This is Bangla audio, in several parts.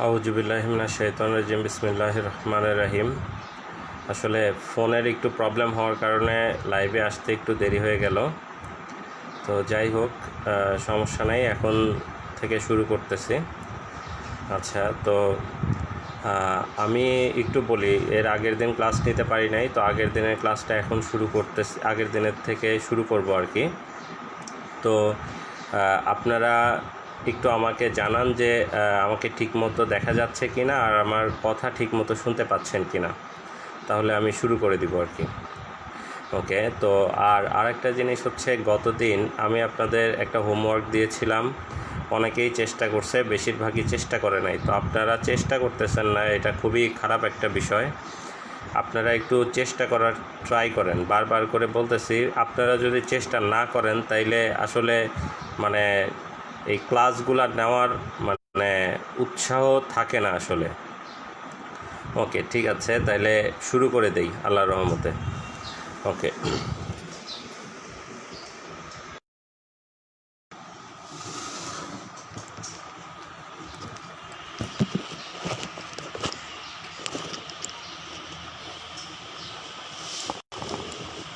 আউযুবিল্লাহি মিনাশ শাইতানির রাজিম বিসমিল্লাহির রহমানির রহিম। আসলে ফোনের একটু প্রবলেম হওয়ার কারণে লাইভে আসতে একটু দেরি হয়ে গেল। তো যাই হোক, সমস্যা নেই, এখন থেকে শুরু করতেছি। আচ্ছা, তো আমি একটু বলি, এর আগের দিন ক্লাস নিতে পারি নাই, তো আগের দিনের ক্লাসটা এখন শুরু করতেছি, আগের দিনের থেকে শুরু করব আর কি। তো আপনারা একটু আমাকে জানান যে আমাকে ঠিকমতো দেখা যাচ্ছে কি না, আর আমার কথা ঠিকমতো শুনতে পাচ্ছেন কি না, তাহলে আমি শুরু করে দিব আর কি। ওকে, তো আরেকটা জিনিস হচ্ছে, গতদিন আমি আপনাদের একটা হোমওয়ার্ক দিয়েছিলাম, অনেকেই চেষ্টা করছে, বেশিরভাগই চেষ্টা করে নাই। তো আপনারা চেষ্টা করতেছেন না, এটা খুবই খারাপ একটা বিষয়। আপনারা একটু চেষ্টা করার ট্রাই করেন, বারবার করে বলতেছি। আপনারা যদি চেষ্টা না করেন তাইলে আসলে মানে এই ক্লাসগুলো নেওয়ার মানে উৎসাহ থাকে না আসলে। ওকে, ঠিক আছে, তাইলে শুরু করে দেই আল্লাহর রহমতে। ওকে,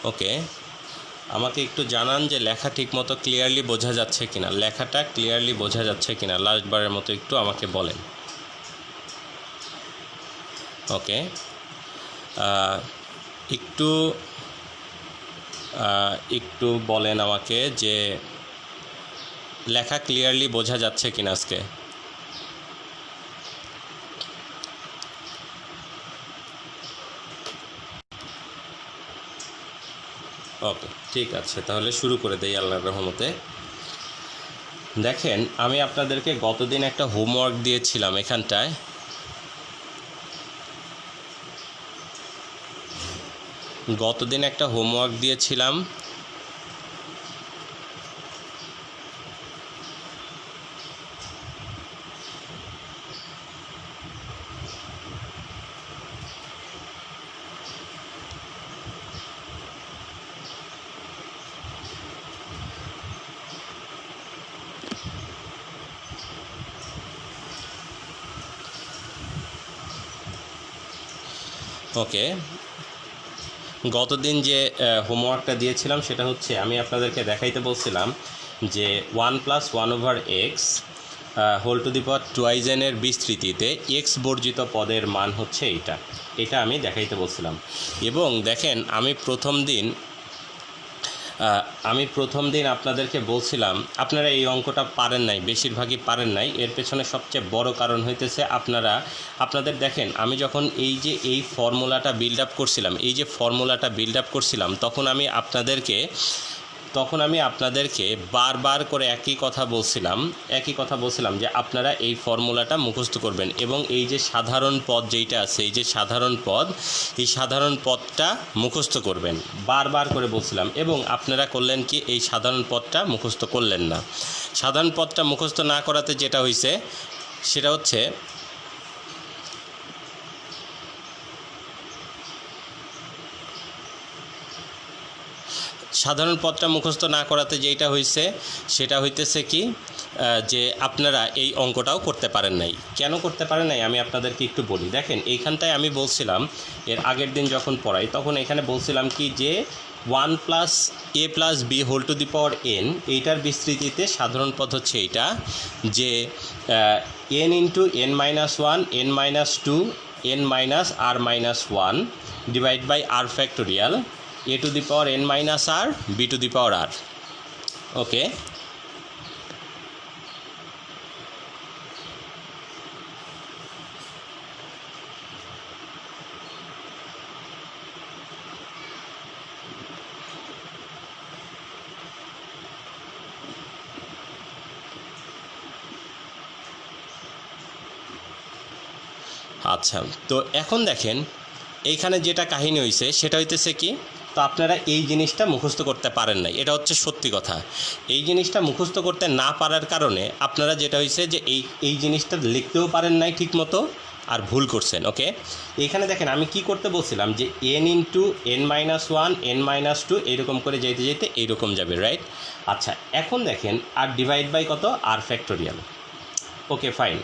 ওকে, আমাকে একটু জানান যে লেখা ঠিকমতো ক্লিয়ারলি বোঝা যাচ্ছে কিনা, লেখাটা ক্লিয়ারলি বোঝা যাচ্ছে কিনা, লাস্টবারের মতো একটু আমাকে বলেন। ওকে, একটু একটু বলেন আমাকে যে লেখা ক্লিয়ারলি বোঝা যাচ্ছে কিনা আজকে। ওকে, ঠিক আছে, তাহলে শুরু করে দেই আল্লাহর রহমতে। দেখেন, আমি আপনাদেরকে গতদিন একটা হোমওয়ার্ক দিয়েছিলাম এখানটায়। গতদিন একটা হোমওয়ার্ক দিয়েছিলাম। ওকে, গতদিন যে হোমওয়ার্কটা দিয়েছিলাম সেটা হচ্ছে, আমি আপনাদেরকে দেখাইতে বলছিলাম যে 1+1/x whole to the power 2n এর বিস্তৃতিতে এক্স বর্জিত পদের মান হচ্ছে এটা আমি দেখাইতে বলছিলাম। এবং দেখেন, আমি প্রথম দিন আপনাদেরকে বলছিলাম, আপনারা এই অঙ্কটা পারেন নাই, বেশিরভাগই পারেন নাই। এর পেছনে সবচেয়ে বড় কারণ হইতেছে আপনাদের দেখেন, আমি যখন এই ফর্মুলাটা বিল্ড আপ করছিলাম, তখন আমি আপনাদেরকে বারবার করে একই কথা বলছিলাম যে আপনারা এই ফর্মুলাটা মুখস্থ করবেন, এবং এই যে সাধারণ পদ যেইটা আছে, এই সাধারণ পদটা মুখস্থ করবেন, বারবার করে বলছিলাম। এবং আপনারা করলেন কি, এই সাধারণ পদটা মুখস্থ করলেন না। সাধারণ পদটা মুখস্থ না করাতে যেটা হয়েছে সেটা হচ্ছে, সাধারণ পদটা মুখস্থ না করাতে যেটা হয়েছে সেটা হইতেছে কি, যে আপনারা এই অঙ্কটাও করতে পারেন নাই। কেন করতে পারেন নাই আমি আপনাদেরকে একটু বলি। দেখেন, এইখানটায় আমি বলছিলাম, এর আগের দিন যখন পড়াই তখন এখানে বলছিলাম কি, যে 1+a+b whole to the power n, এইটার বিস্তৃতিতে সাধারণ পদ হচ্ছে এইটা, যে n × n-1 n-2 n-r-1 divide by r factorial a to the power n-r b to the power r। ওকে, আচ্ছা, তো এখন দেখেন এইখানে যেটা কাহিনী হয়েছে সেটা হইতেছে কি, তো আপনারা এই জিনিসটা মুখস্থ করতে পারেন নাই, এটা হচ্ছে সত্যি কথা। এই জিনিসটা মুখস্থ করতে না পারার কারণে আপনারা যেটা হয়েছে যে এই জিনিসটা লিখতেও পারেন নাই ঠিকমতো, আর ভুল করছেন। ওকে, এখানে দেখেন আমি কি করতে বলছিলাম, যে n × n-1 n-2 এইরকম করে যেতে যেতে এইরকম যাবে, রাইট? আচ্ছা, এখন দেখেন, আর ডিভাইড বাই কত, r ফ্যাক্টোরিয়াল। ওকে, ফাইন।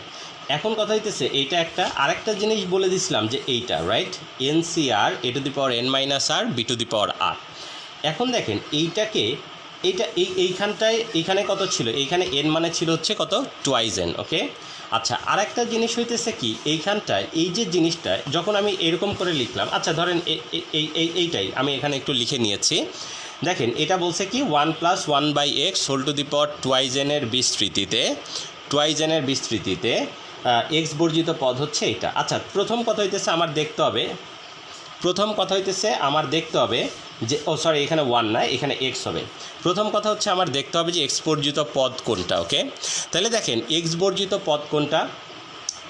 এখন কথা হইতেছে এইটা একটা আরেকটা জিনিস বলে দিছিলাম যে এইটা right n C r a to the power n minus r b to the power r. এখন দেখেন এইটাকে এইখানটায় এইখানে কত ছিল, এইখানে এন মানে ছিল হচ্ছে কত টুয়াইজ এন। ওকে আচ্ছা আরেকটা জিনিস হইতেছে কি এইখানটায় এই যে জিনিসটা যখন আমি এরকম করে লিখলাম, আচ্ছা ধরেন এইটাই আমি এখানে একটু লিখে নিয়েছি। দেখেন এটা বলছে কি 1 + 1/x whole to the power twice এনের বিস্তৃতিতে এক্স বর্জিত পদ হচ্ছে এটা। আচ্ছা প্রথম কথা হইতেছে আমার দেখতে হবে যে সরি এখানে 1 না, এখানে এক্স হবে। প্রথম কথা হচ্ছে আমার দেখতে হবে যে এক্স বর্জিত পদ কোনটা। ওকে তাহলে দেখেন এক্স বর্জিত পদ কোনটা,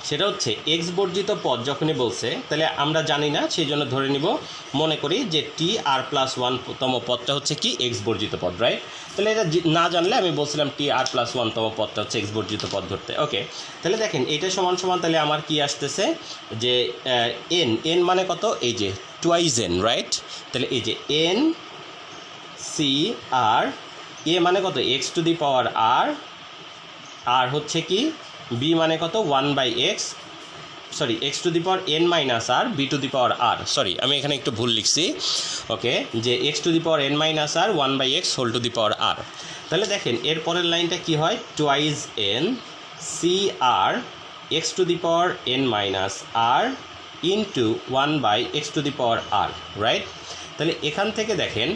সেটা হচ্ছে এক্স বর্জিত পদ যখনই বলছে তাহলে আমরা জানি না, সেই জন্য ধরে নিব মনে করি যে টি আর প্লাস 1তম পদটা হচ্ছে কি এক্স বর্জিত পদ, রাইট? তাহলে এটা না জানলে আমি বলছিলাম টি আর প্লাস 1তম পদটা হচ্ছে এক্স বর্জিত পদ ধরতে। ওকে তাহলে দেখেন এটা সমান তাহলে আমার কি আসতেছে যে এন মানে কত, এই যে টুয়াইজ এন, রাইট? তাহলে এই যে এন সি আর এ মানে কত এক্স টু দি পাওয়ার আর হচ্ছে কি বি মানে কত 1/x sorry x to the power n minus r b to the power r, sorry আমি এখানে একটু ভুল লিখছি। ওকে যে x to the power n minus r 1/x whole to the power r. তাহলে দেখেন এর পরের লাইনটা কি হয়, twice n C r x to the power n minus r into 1/x to the power r, right? তাহলে এখান থেকে দেখেন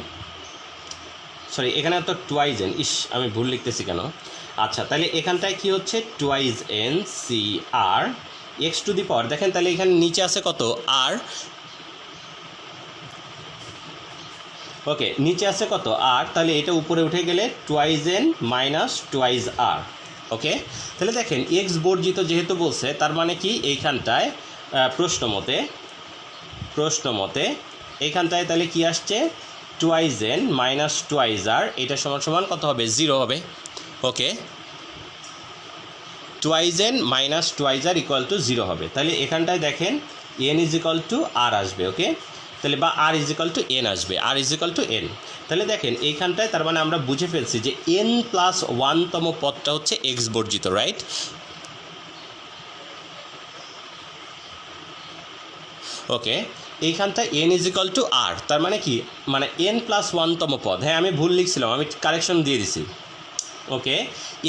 সরি এখানে তো টুয়াইজ এন, আমি ভুল লিখতেছি কেন। আচ্ছা তাহলে এখানটায় কি হচ্ছে twice n C r x to the power, দেখেন তাহলে এখানে নিচে আছে কত আর, ওকে নিচে আছে কত আর, তাহলে এটা উপরে উঠে গেলে টুয়াইজ এন মাইনাস টুয়াইজ আর। ওকে তাহলে দেখেন এক্স বর্জিত যেহেতু বলছে তার মানে কি এইখানটায় প্রশ্ন মতে এইখানটায় তাহলে কি আসছে twice n minus twice r, এটা সমান কত হবে 0 হবে। Okay twice n minus twice r equal to 0 হবে। তাহলে এখানটায় দেখেন n is equal to r আসবে। ওকে তাহলে বা r is equal to n আসবে, r is equal to n. তাহলে দেখেন এইখানটায় তার মানে আমরা বুঝে ফেলছি যে এন প্লাস 1তম পদটা হচ্ছে এক্স বর্জিত, রাইট? ওকে এইখানটা এন ইজ ইকুয়াল টু আর, তার মানে কি মানে এন প্লাস 1তম পদ, হ্যাঁ আমি ভুল লিখছিলাম, আমি কারেকশন দিয়ে দিছি। ওকে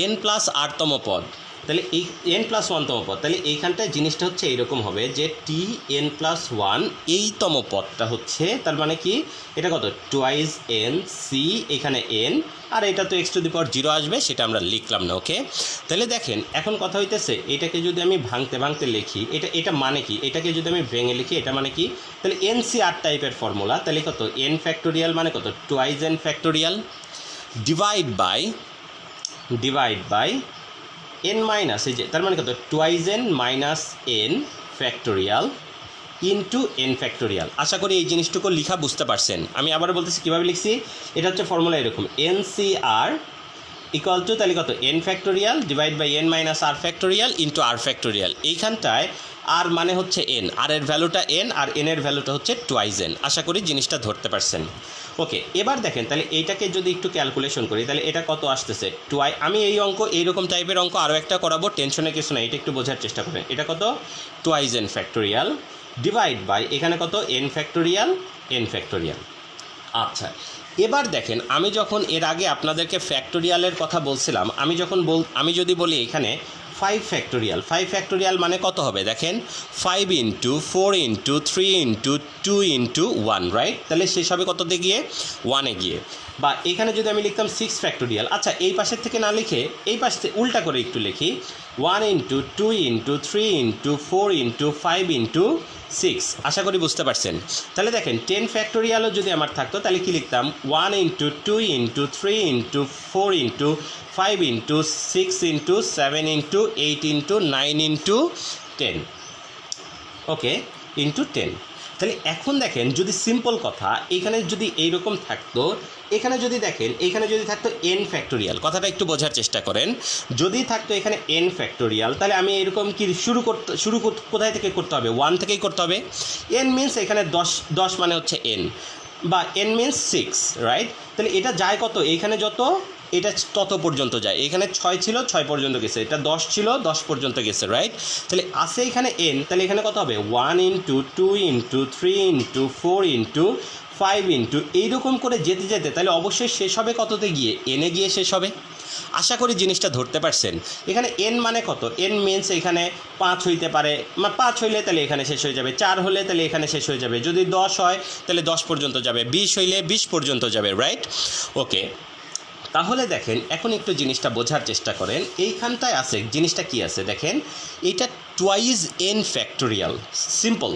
এন প্লাস আরতম পদ, তাহলে এই এন প্লাস 1তম পদ, তাহলে এইখানটায় জিনিসটা হচ্ছে এইরকম হবে যে টি এন প্লাস 1 এইতম পদটা হচ্ছে তার মানে কি এটা কত টুয়াইজ এন সি এখানে এন আর এটা তো এক্স টু দি পাওয়ার 0 আসবে, সেটা আমরা লিখলাম না। ওকে তাহলে দেখেন এখন কথা হইতেছে এটাকে যদি আমি ভাঙতে লিখি এটা মানে কি, এটাকে যদি আমি ভেঙে লিখি এটা মানে কি, তাহলে এন সি আর টাইপের ফর্মুলা, তাহলে কত এন ফ্যাক্টোরিয়াল মানে কত twice N factorial divide by N minus এই যে তার মানে কত twice n minus n factorial into n factorial. আশা করি এই জিনিসটুকু লেখা বুঝতে পারছেন। আমি আবারও বলতেছি কীভাবে লিখছি, এটা হচ্ছে ফর্মুলা এরকম N C R equal to তাহলে কত N factorial divide by N minus R factorial into R factorial. এইখানটায় আর মানে হচ্ছে এন, আর এর ভ্যালুটা এন আর এন এর ভ্যালুটা হচ্ছে টুয়াইজ এন। আশা করি জিনিসটা ধরতে পারছেন। ওকে এবার দেখেন তাহলে এইটাকে যদি একটু ক্যালকুলেশন করি তাহলে এটা কত আসতেছে আমি এই অঙ্ক এইরকম টাইপের অঙ্ক আরও একটা করাবো, টেনশনের কিছু নাই, এটা একটু বোঝার চেষ্টা করেন। এটা কত twice N factorial divide by এখানে কত এন ফ্যাক্টোরিয়াল। আচ্ছা এবার দেখেন আমি যখন এর আগে আপনাদেরকে ফ্যাক্টোরিয়ালের কথা বলছিলাম, আমি যদি বলি এখানে 5 ফ্যাক্টোরিয়াল মানে কত হবে দেখেন 5 into 4 into 3 into 2 into 1, right? তাহলে শেষ হবে কততে গিয়ে 1-এ গিয়ে। বা এখানে যদি আমি লিখতাম 6 ফ্যাক্টোরিয়াল, আচ্ছা এই পাশের থেকে না লিখে এই পাশ থেকে উল্টা করে একটু লিখি 1 into 2 into 3 into 4 into 5 into 6। আশা করি বুঝতে পারছেন। তাহলে দেখেন 10 ফ্যাক্টোরিয়ালও যদি আমার থাকতো তাহলে কি লিখতাম 1 into 2 into 3 into 4 into 5 into 6 into 7 into 8 into 9 into 10, ওকে ইন্টু 10। তাহলে এখন দেখেন যদি সিম্পল কথা এখানে যদি এইরকম থাকতো, এখানে যদি দেখেন এখানে যদি থাকতো এন ফ্যাক্টোরিয়াল, কথাটা একটু বোঝার চেষ্টা করেন, যদি থাকতো এখানে এন ফ্যাক্টোরিয়াল তাহলে আমি এরকম কি শুরু কোথায় থেকে করতে হবে 1 থেকেই করতে হবে। এন মিনস এখানে 10 মানে হচ্ছে এন বা এন মিনস 6, রাইট? তাহলে এটা যায় কত এইখানে যত এটা তত পর্যন্ত যায়, এখানে 6 ছিল 6 পর্যন্ত গেছে, এটা 10 ছিল 10 পর্যন্ত গেছে, রাইট? তাহলে আসে এখানে n, তাহলে এখানে কত হবে 1 into 2 into 3 into 4 into 5 into এইরকম করে যেতে যেতে তাহলে অবশ্যই শেষ হবে কততে গিয়ে, এনে গিয়ে শেষ হবে। আশা করি জিনিসটা ধরতে পারছেন। এখানে এন মানে কত, এন মিনস এখানে 5 হইতে পারে, 5 হইলে তাহলে এখানে শেষ হয়ে যাবে, 4 হলে তাহলে এখানে শেষ হয়ে যাবে, যদি 10 হয় তাহলে 10 পর্যন্ত যাবে, 20 হইলে 20 পর্যন্ত যাবে, রাইট? ওকে, তাহলে দেখেন এখন একটু জিনিসটা বোঝার চেষ্টা করেন। এইখানটায় আছে জিনিসটা কি আছে দেখেন, এটা টুয়াইজ এন ফ্যাক্টোরিয়াল, সিম্পল।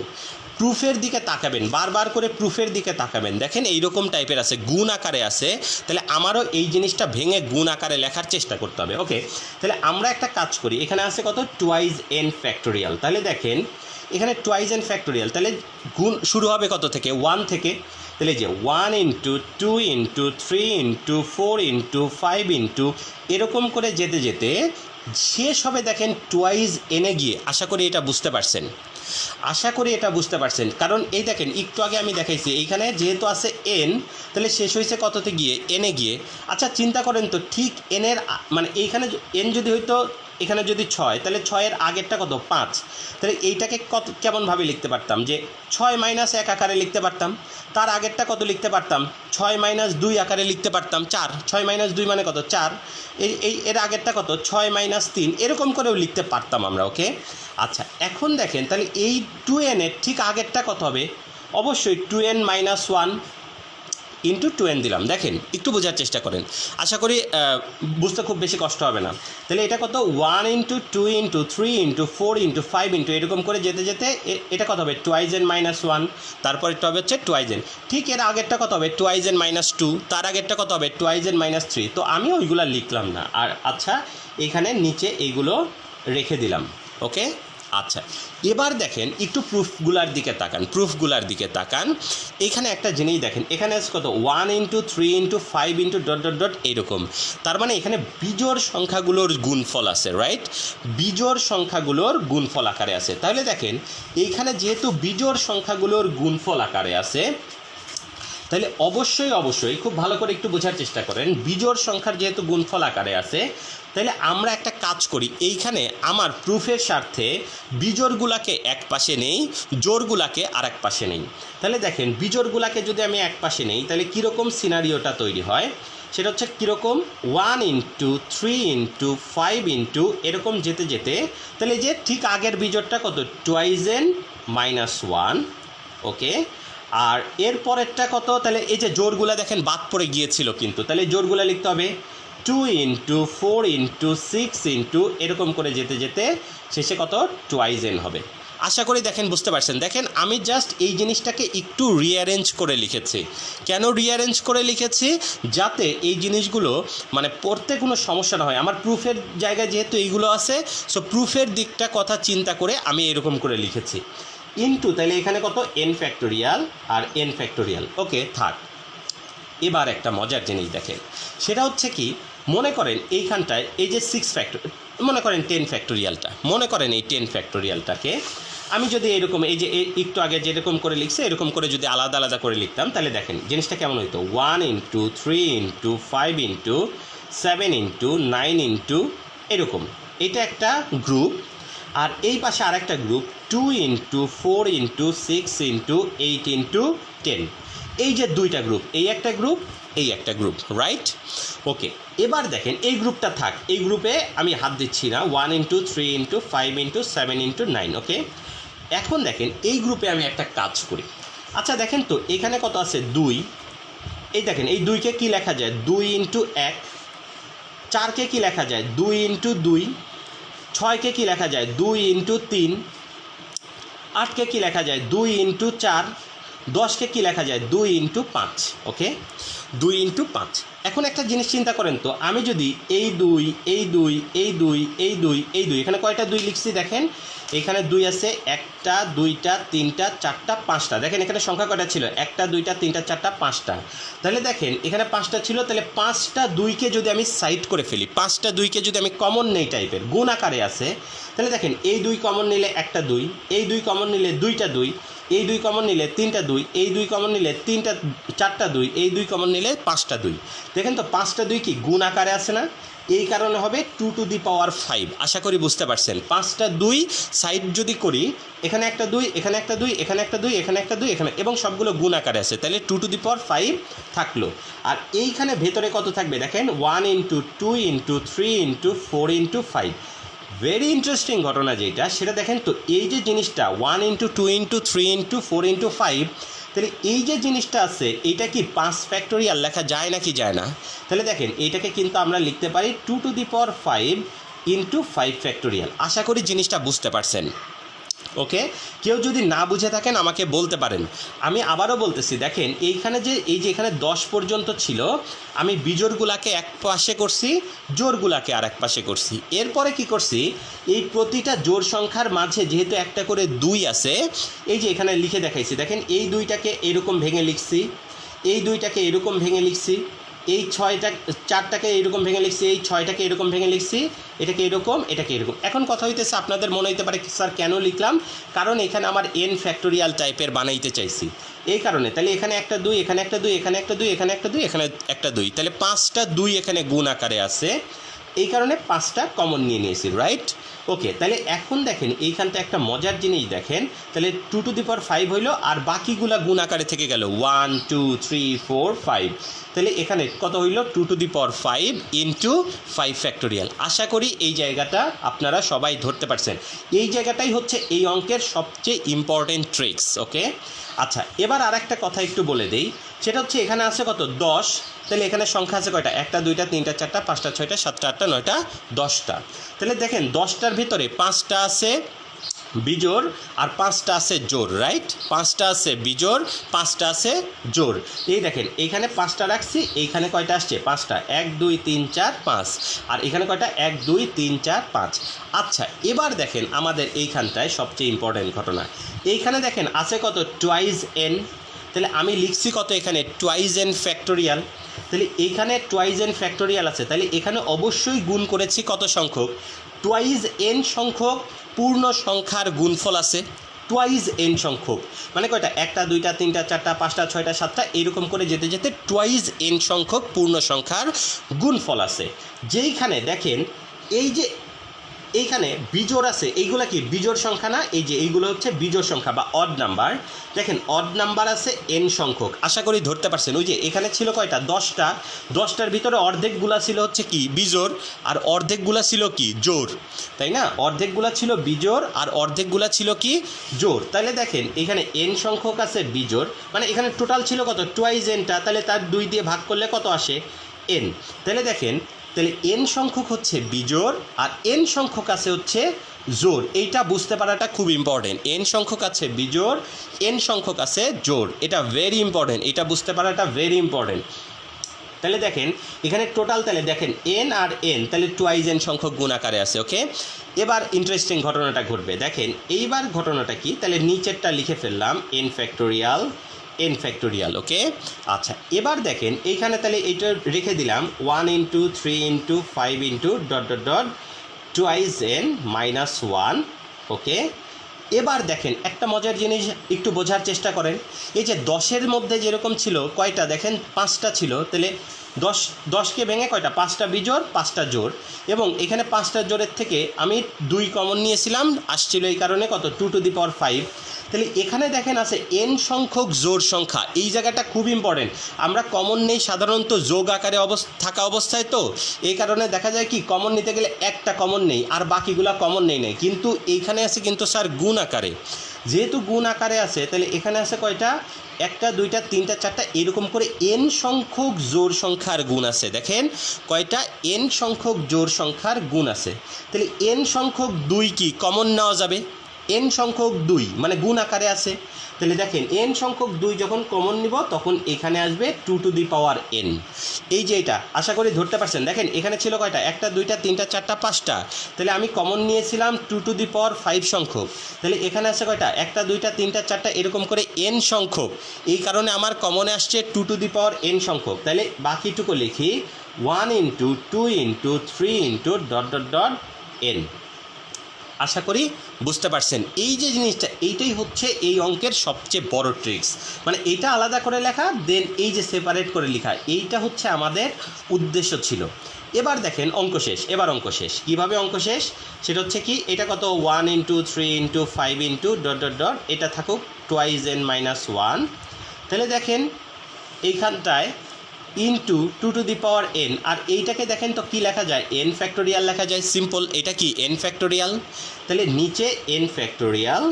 প্রুফের দিকে তাকাবেন, বারবার করে প্রুফের দিকে তাকাবেন, দেখেন এইরকম টাইপের আছে, গুণ আকারে আছে। তাহলে আমারও এই জিনিসটা ভেঙে গুণ আকারে লেখার চেষ্টা করতে হবে। ওকে, তাহলে আমরা একটা কাজ করি, এখানে আছে কত টুয়াইজ এন ফ্যাক্টোরিয়াল। তাহলে দেখেন এখানে টুয়াইজ এন ফ্যাক্টোরিয়াল, তাহলে গুণ শুরু হবে কত থেকে, 1 থেকে। তাহলে যে 1 into 2 into 3 into 4 into 5 into এরকম করে যেতে যেতে শেষ হবে দেখেন টুয়াইজ এনে গিয়ে। আশা করি এটা বুঝতে পারছেন, আশা করি এটা বুঝতে পারছেন। কারণ এই দেখেন একটু আগে আমি দেখাইছি এইখানে যেহেতু আছে এন, তাহলে শেষ হয়েছে কততে গিয়ে, এনে গিয়ে। আচ্ছা চিন্তা করেন তো, ঠিক এনের মানে এইখানে এন যদি হইতো এখানে যদি 6, তাহলে 6-এর আগেরটা কত 5, তাহলে এইটাকে কত কেমনভাবে লিখতে পারতাম, যে 6 মাইনাস 1 আকারে লিখতে পারতাম। তার আগেরটা কত লিখতে পারতাম, 6 মাইনাস 2 আকারে লিখতে পারতাম, 4। 6 মাইনাস 2 মানে কত 4। এর আগেরটা কত 6 মাইনাস 3, এরকম করেও লিখতে পারতাম আমরা। ওকে, আচ্ছা এখন দেখেন তাহলে এই 2n এর ঠিক আগেরটা কত হবে, অবশ্যই 2n মাইনাস 1 ইন্টু 2n দিলাম। দেখেন একটু বোঝার চেষ্টা করেন, আশা করি বুঝতে খুব বেশি কষ্ট হবে না। তাহলে এটা কত 1 into 2 into 3 into 4 into 5 into এরকম করে যেতে যেতে এটা কত হবে টুয়াইজ এন মাইনাস 1, তারপর এটা হবে হচ্ছে টুয়াইজ এন। ঠিক এর আগেরটা কত হবে টুয়াইজ এন মাইনাস 2, তার আগেরটা কত হবে টুয়াইজ এন মাইনাস 3। তো আমি ওইগুলো লিখলাম না, আর আচ্ছা এখানে নিচে এইগুলো রেখে দিলাম। ওকে, আচ্ছা এবার দেখেন একটু প্রুফগুলার দিকে তাকান, প্রুফগুলার দিকে তাকান। এখানে একটা জিনিস দেখেন, এখানে আছে কত 1 into 3 into 5 into dot dot dot এইরকম। তার মানে এখানে বিজোড় সংখ্যাগুলোর গুণফল আছে, রাইট? বিজোড় সংখ্যাগুলোর গুণফল আকারে আছে। তাহলে দেখেন এইখানে যেহেতু বিজোড় সংখ্যাগুলোর গুণফল আকারে আছে, তাহলে অবশ্যই খুব ভালো করে একটু বোঝার চেষ্টা করেন। বিজোড় সংখ্যার যেহেতু গুণফল আকারে আছে, তাহলে আমরা একটা কাজ করি, এইখানে আমার প্রুফের স্বার্থে বিজোড়গুলাকে এক পাশে নেই, জোড়গুলাকে আর এক পাশে নেই। তাহলে দেখেন বিজোড়গুলাকে যদি আমি এক পাশে নেই, তাহলে কীরকম সিনারিওটা তৈরি হয়, সেটা হচ্ছে কীরকম 1 ইন্টু 3 ইন্টু 5 ইন্টু এরকম যেতে যেতে তাহলে যে ঠিক আগের বিজোড়টা কত টুয়াইজ এন মাইনাস 1। ওকে, আর এর পরেরটা কত, তাহলে এই যে জোড়গুলা দেখেন বাদ পড়ে গিয়েছিল কিন্তু, তাহলে জোড়গুলা লিখতে হবে 2 ইন্টু 4 ইন্টু 6 ইন্টু এরকম করে যেতে যেতে শেষে কত টুয়াইজ এন হবে। আশা করি দেখেন বুঝতে পারছেন। দেখেন আমি জাস্ট এই জিনিসটাকে একটু রিঅ্যারেঞ্জ করে লিখেছি। কেন রিঅ্যারেঞ্জ করে লিখেছি, যাতে এই জিনিসগুলো মানে পড়তে কোনো সমস্যা না হয়। আমার প্রুফের জায়গায় যেহেতু এইগুলো আছে, সো প্রুফের দিকটা কথা চিন্তা করে আমি এরকম করে লিখেছি। ইন্টু তাহলে এখানে কত এন ফ্যাক্টোরিয়াল আর এন ফ্যাক্টোরিয়াল। ওকে থাক। এবার একটা মজার জিনিস দেখেন, সেটা হচ্ছে কি, মনে করেন এইখানটায় এই যে 6 ফ্যাক্টর, মনে করেন 10 ফ্যাক্টোরিয়ালটা, মনে করেন এই 10 ফ্যাক্টোরিয়ালটাকে আমি যদি এরকম এই যে একটু আগে যেরকম করে লিখছে এরকম করে যদি আলাদা আলাদা করে লিখতাম, তাহলে দেখেন জিনিসটা কেমন হইতো 1 into 3 into 5 into 7 into 9 into এরকম। এটা একটা গ্রুপ, আর এই পাশে আরেকটা group 2 into 4 into 6 into 8 into 10। এই যে দুইটা গ্রুপ, এই একটা গ্রুপ, এই একটা গ্রুপ, রাইট? ওকে, এবার দেখেন এই গ্রুপটা থাক, এই গ্রুপে আমি হাত দিচ্ছি না, 1 ইন্টু 3 ইন্টু 5 ইন্টু 7 ইন্টু 9। ওকে, এখন দেখেন এই গ্রুপে আমি একটা কাজ করি। আচ্ছা দেখেন তো এখানে কত আছে 2, এই দেখেন এই 2কে কী লেখা যায় 2 ইন্টু 1, 4কে কী লেখা যায় 2 ইন্টু 2, 6কে কী লেখা যায় 2 ইন্টু 3, 8কে কী লেখা যায় 2 ইন্টু 4, 10কে কী লেখা যায় 2 ইন্টু 5। ওকে, 2 ইন্টু 5। এখন একটা জিনিস চিন্তা করেন তো, আমি যদি এই 2 এই 2 এই 2 এই 2 এই 2, এখানে কয়টা 2 লিখছি দেখেন, এখানে 2 আছে 1টা 2টা 3টা 4টা 5টা। দেখেন এখানে সংখ্যা কয়টা ছিল 1টা 2টা 3টা 4টা 5টা। তাহলে দেখেন এখানে 5টা ছিল, তাহলে 5টা 2কে যদি আমি সাইড করে ফেলি, 5টা 2কে যদি আমি কমন নেই টাইপের গুণ আকারে আছে, তাহলে দেখেন এই 2 কমন নিলে একটা 2, এই 2 কমন নিলে দুইটা 2, এই 2 কমন নিলে 3টা 2, এই 2 কমন নিলে 4টা 2, এই 2 কমন নিলে 5টা 2। দেখেন তো 5টা 2 কি গুণ আকারে আছে না, এই কারণে হবে 2 টু দি পাওয়ার 5। আশা করি বুঝতে পারছেন। 5টা 2 সাইড যদি করি, এখানে একটা 2, এখানে একটা 2, এখানে একটা 2, এখানে একটা 2, এখানে, এবং সবগুলো গুণ আকারে আছে, তাহলে 2 টু দি পাওয়ার 5 থাকলো। আর এইখানে ভেতরে কত থাকবে দেখেন, 1 into 2 into 3 into 4 into 5। Very interesting ঘটনা যেটা, সেটা দেখেন তো, এই যে জিনিসটা 1 ইন্টু 2 ইন্টু 3 ইন্টু 4 ইন্টু 5, তাহলে এই যে জিনিসটা আছে এইটা কি 5 ফ্যাক্টোরিয়াল লেখা যায় নাকি যায় না? তাহলে দেখেন এইটাকে কিন্তু আমরা লিখতে পারি 2 to the power 5 into 5 factorial. আশা করি জিনিসটা বুঝতে পারছেন। ওকে, কেউ যদি না বুঝে থাকেন আমাকে বলতে পারেন। আমি আবারও বলতেছি, দেখেন এইখানে যে এখানে 10 পর্যন্ত ছিল, আমি বিজোড়গুলাকে এক পাশে করছি, জোড়গুলাকে আর এক পাশে করছি। এরপরে কি করছি, এই প্রতিটা জোড় সংখ্যার মাঝে যেহেতু একটা করে 2 আছে, এই যে এখানে লিখে দেখাইছি, দেখেন এই 2টাকে এরকম ভেঙে লিখছি, এই 2টাকে এরকম ভেঙে লিখছি, এই 4টাকে এরকম ভেঙে লিখছি, এই 6টাকে এরকম ভেঙে লিখছি, এটাকে এরকম, এটাকে এরকম। এখন কথা হইতেছে, আপনাদের মনে হইতে পারে স্যার কেন লিখলাম, কারণ এখানে আমার n ফ্যাক্টোরিয়াল টাইপের বানাইতে চাইছি, এই কারণে। তাহলে এখানে একটা 2, এখানে একটা 2, এখানে একটা 2, এখানে একটা 2, এখানে একটা 2, তাহলে 5টা 2 এখানে গুণ আকারে আছে, এই কারণে 5টা কমন নিয়ে নিয়েছি, রাইট? ওকে, তাহলে এখন দেখেন এইখানটা একটা মজার জিনিস দেখেন, তাহলে 2 টু দি পাওয়ার 5 হইলো, আর বাকিগুলা গুণ আকারে থেকে গেল 1 2 3 4 5। তাহলে এখানে কত হইল, 2 to the power 5 into 5 factorial. আশা করি এই জায়গাটা আপনারা সবাই ধরতে পারছেন। এই জায়গাটাই হচ্ছে এই অঙ্কের সবচেয়ে ইম্পর্টেন্ট ট্রিক্স। ওকে, আচ্ছা, এবার আর একটা কথা একটু বলে দেই, সেটা হচ্ছে এখানে আছে কত, 10। তাহলে এখানে সংখ্যা আছে কয়টা, 1টা 2টা 3টা 4টা 5টা 6টা 7টা 8টা 9টা 10টা। তাহলে দেখেন 10টার ভিতরে 5টা আছে বিজোড় আর 5টা আছে জোড়, রাইট? 5টা আছে বিজোড়, 5টা আছে জোড়। এই দেখেন এইখানে 5টা রাখছি, এইখানে কয়টা আসছে, 5টা, 1 2 3 4 5, আর এখানে কয়টা, 1 2 3 4 5। আচ্ছা, এবার দেখেন আমাদের এইখানটায় সবচেয়ে ইম্পর্টেন্ট ঘটনা, এইখানে দেখেন আছে কত, টুয়াইজ n। তাহলে আমি লিখছি কত এখানে, টুয়াইজ n ফ্যাক্টোরিয়াল। তাহলে এইখানে টুয়াইজ n ফ্যাক্টোরিয়াল আছে, তাহলে এখানে অবশ্যই গুণ করেছি কত সংখ্যক, টুয়াইজ n সংখ্যক পূর্ণ সংখ্যার গুণফল আছে, টুয়াইজ n সংখ্যক, মানে কয়টা, 1টা 2টা 3টা 4টা 5টা 6টা 7টা, এরকম করে যেতে যেতে টুয়াইজ n সংখ্যক পূর্ণ সংখ্যার গুণফল আছে। যেইখানে দেখেন এই যে এইখানে বিজোড় আছে, এইগুলা কি বিজোড় সংখ্যা না, এই যে এইগুলো হচ্ছে বিজোড় সংখ্যা বা অড নাম্বার। দেখেন অড নাম্বার আছে n সংখ্যক, আশা করি ধরতে পারছেন। ওই যে এখানে ছিল কয়টা, 10টা, 10টার ভিতরে অর্ধেকগুলা ছিল হচ্ছে কি বিজোড়, আর অর্ধেকগুলা ছিল কি জোড়, তাই না? অর্ধেকগুলা ছিল বিজোড় আর অর্ধেকগুলা ছিল কি জোড়। তাহলে দেখেন এখানে n সংখ্যক আছে বিজোড়, মানে এখানে টোটাল ছিল কত, টুয়াইজ nটা, তাহলে তার 2 দিয়ে ভাগ করলে কত আসে, n। তাহলে দেখেন, তাহলে n সংখ্যক হচ্ছে বিজোড় আর n সংখ্যক আছে হচ্ছে জোড়। এইটা বুঝতে পারাটা খুব ইম্পর্টেন্ট, n সংখ্যক আছে বিজোড়, n সংখ্যক আছে জোড়, এটা ভেরি ইম্পর্টেন্ট, এটা বুঝতে পারাটা ভেরি ইম্পর্টেন্ট। তাহলে দেখেন এখানে টোটাল, তাহলে দেখেন n আর n, তাহলে টুয়াইজ n সংখ্যক গুণ আকারে আছে। ওকে, এবার ইন্টারেস্টিং ঘটনাটা ঘটবে, দেখেন এইবার ঘটনাটা কি, তাহলে নিচেরটা লিখে ফেললাম n ফ্যাক্টোরিয়াল, n ফ্যাক্টোরিয়াল। ওকে, আচ্ছা, এবার দেখেন এইখানে তাহলে এইটা রেখে দিলাম 1 into 3 into 5 into dot dot dot twice n minus 1। Okay, এবার দেখেন একটা মজার জিনিস একটু বোঝার চেষ্টা করেন, এই যে 10-এর মধ্যে যেরকম ছিল কয়টা, দেখেন 5টা ছিল, তাহলে 10কে ভেঙে কয়টা, 5টা বিজোড় 5টা জোড়, এবং এখানে 5টা জোড়ের থেকে আমি 2 কমন নিয়েছিলাম, আসছিল এই কারণে কত, 2 টু দি পাওয়ার 5। তাহলে এখানে দেখেন আছে n সংখ্যক জোড় সংখ্যা, এই জায়গাটা খুব ইম্পর্টেন্ট। আমরা কমন নেই সাধারণত যোগ আকারে থাকা অবস্থায়, তো এই কারণে দেখা যায় কি কমন নিতে গেলে একটা কমন নেই আর বাকিগুলা কমন নেই, কিন্তু এইখানে আছে কিন্তু স্যার গুণ আকারে। যেহেতু গুণ আকারে আছে, তাহলে এখানে আছে কয়টা, 1টা 2টা 3টা 4টা, এরকম করে n সংখ্যক জোড় সংখ্যার গুণ আছে। দেখেন কয়টা, n সংখ্যক জোড় সংখ্যার গুণ আছে। তাহলে n সংখ্যক 2 কি কমন নেওয়া যাবে, n সংখ্যক 2 মানে গুণ আকারে আছে। তাহলে দেখেন n সংখ্যক 2 যখন কমন নিব তখন এখানে আসবে 2 টু দি পাওয়ার n। এই যে এটা আশা করি ধরতে পারছেন। দেখেন এখানে ছিল কয়টা, 1টা 2টা 3টা 4টা 5টা, তাহলে আমি কমন নিয়েছিলাম 2 টু দি পাওয়ার 5 সংখ্যক। তাহলে এখানে আছে কয়টা, 1টা 2টা 3টা 4টা, এরকম করে n সংখ্যক, এই কারণে আমার কমনে আসছে 2 টু দি পাওয়ার n সংখ্যক। তাহলে বাকিটুকু লিখি 1 into 2 into 3 into dot dot dot n। আশা করি বুঝতে পারছেন। এই যে জিনিসটা, এইটাই হচ্ছে এই অঙ্কের সবচেয়ে বড় ট্রিক্স, মানে এটা আলাদা করে লেখা, দেন এই যে সেপারেট করে লেখা, এইটা হচ্ছে আমাদের উদ্দেশ্য ছিল। এবার দেখেন অঙ্ক শেষ। এবার অঙ্ক শেষ কীভাবে অঙ্ক শেষ সেটা হচ্ছে কি, এটা কত 1 into 3 into 5 into dot dot dot, এটা থাকুক টুয়াইজ n মাইনাস 1। তাহলে দেখেন এইখানটায় into 2 to the power n, আর এইটাকে দেখেন তো কি লেখা যায়, n ফ্যাক্টোরিয়াল লেখা যায়, সিম্পল। এটা কি n ফ্যাক্টোরিয়াল, তাহলে নিচে n ফ্যাক্টোরিয়াল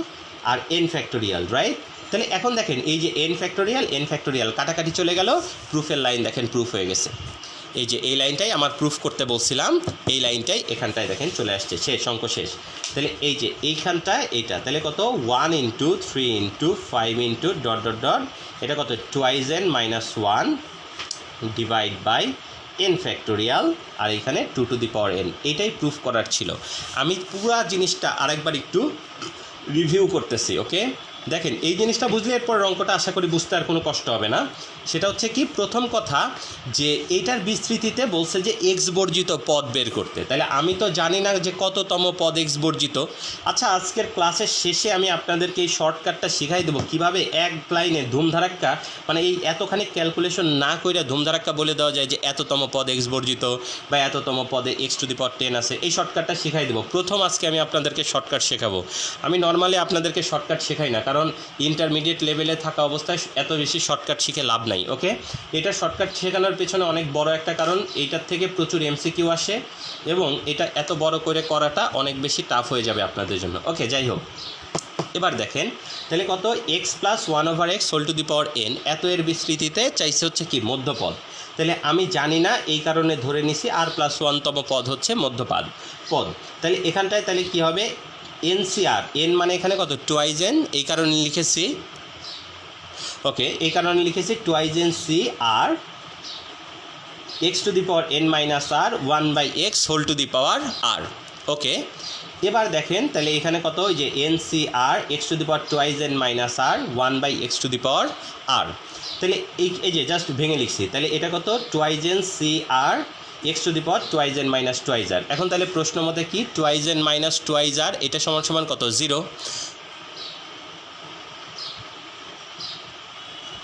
আর n ফ্যাক্টোরিয়াল, রাইট। তাহলে এখন দেখেন এই যে n ফ্যাক্টোরিয়াল কাটাকাটি চলে গেল, প্রুফের লাইন দেখেন প্রুফ হয়ে গেছে। এই যে এই লাইনটাই আমার প্রুফ করতে বলছিলাম, এই লাইনটাই এখানটায় দেখেন চলে আসছে, শেষ, অঙ্ক শেষ। তাহলে এই যে এইখানটায় এইটা, তাহলে কত 1 into 3 into 5 into dot dot dot, এটা কত twice n minus 1 divide by n factorial, আর এখানে 2 টু দি পাওয়ার n। এটাই প্রুফ করার ছিল। আমি পুরো জিনিসটা আরেকবার একটু রিভিউ করতেছি, ওকে। দেখেন এই জিনিসটা বুঝলে এরপর অঙ্কটা আশা করি বুঝতে আর কোনো কষ্ট হবে না। সেটা হচ্ছে কি, প্রথম কথা যে এইটার বিস্তৃতিতে বলছে যে এক্স বর্জিত পদ বের করতে, তাহলে আমি তো জানি না যে কততম পদ এক্স বর্জিত। আচ্ছা, আজকের ক্লাসের শেষে আমি আপনাদেরকে এই শর্টকাটটা শিখাই দেবো কীভাবে এক লাইনে ধুমধারাক্কা, মানে এই এতখানি ক্যালকুলেশন না করে ধুমধারাক্কা বলে দেওয়া যায় যে এততম পদ এক্স বর্জিত বা এততম পদে এক্স টু দি পাওয়ার 10 আছে। এই শর্টকাটটা শিখাই দেবো প্রথম, আজকে আমি আপনাদেরকে শর্টকাট শেখাবো। আমি নর্মালি আপনাদেরকে শর্টকাট শেখাই না, কারণ ইন্টারমিডিয়েট লেভেলে থাকা অবস্থায় এত বেশি শর্টকাট শিখে লাভ নাই, ওকে। এটা শর্টকাট শেখানোর পেছনে অনেক বড় একটা কারণ, এইটার থেকে প্রচুর এমসিকিউ আসে এবং এটা এত বড় করে করাটা অনেক বেশি টাফ হয়ে যাবে আপনাদের জন্য, ওকে। যাই হোক, এবার দেখেন তাহলে কত X plus 1/x whole to the power n, এত এর বিস্তৃতিতে চাইছে হচ্ছে কি মধ্যপদ। তাহলে আমি জানি না, এই কারণে ধরে নিছি r প্লাস 1তম পদ হচ্ছে মধ্যপদ পদ। তাহলে এখানটায় তাহলে কি হবে, NCR, n মানে এখানে কত টুয়াইজ n, এই কারণে লিখেছি, ওকে, এই কারণে লিখেছি twice n CR x to the power n minus r 1/x whole to the power r, okay. এবার দেখেন তাহলে এখানে কত, ওই যে NCR x to the power twice n minus r 1/x to the power r। তাহলে এই যে জাস্ট ভেঙে লিখছি, তাহলে এটা কত twice n CR x to the power twice n minus twice r। এখন তাহলে প্রশ্ন মতে কি, twice n minus twice r এটা সমান সমান কত 0,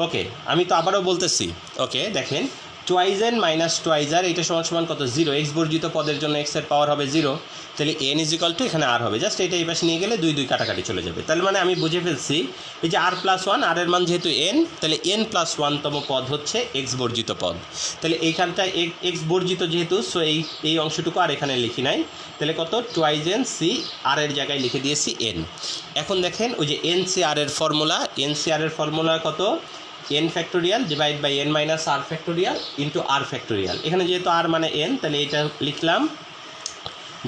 ওকে। আমি তো আবারও বলতেছি, ওকে। দেখেন twice n minus twice r এটা সমান সমান কত 0, এক্স বর্জিত পদের জন্য এক্স এর পাওয়ার হবে 0, তাহলে n ইজিক্যাল টু এখানে r হবে, জাস্ট এটা এই পাশে নিয়ে গেলে 2 2 কাটাকাটি চলে যাবে। তাহলে মানে আমি বুঝে ফেলছি এই যে r প্লাস 1, r এর মান যেহেতু n, তাহলে n প্লাস 1তম পদ হচ্ছে এক্স বর্জিত পদ। তাহলে এইখানটায় এক্স বর্জিত যেহেতু, সো এই অংশটুকু আর এখানে লিখি নাই, তাহলে কত টুয়াইজ n c, r এর জায়গায় লিখে দিয়েছি n। এখন দেখেন ওই যে NCR এর ফর্মুলা কত, n factorial divide by n minus r factorial into r factorial. এখানে যেহেতু r মানে n, তাহলে এটা লিখলাম,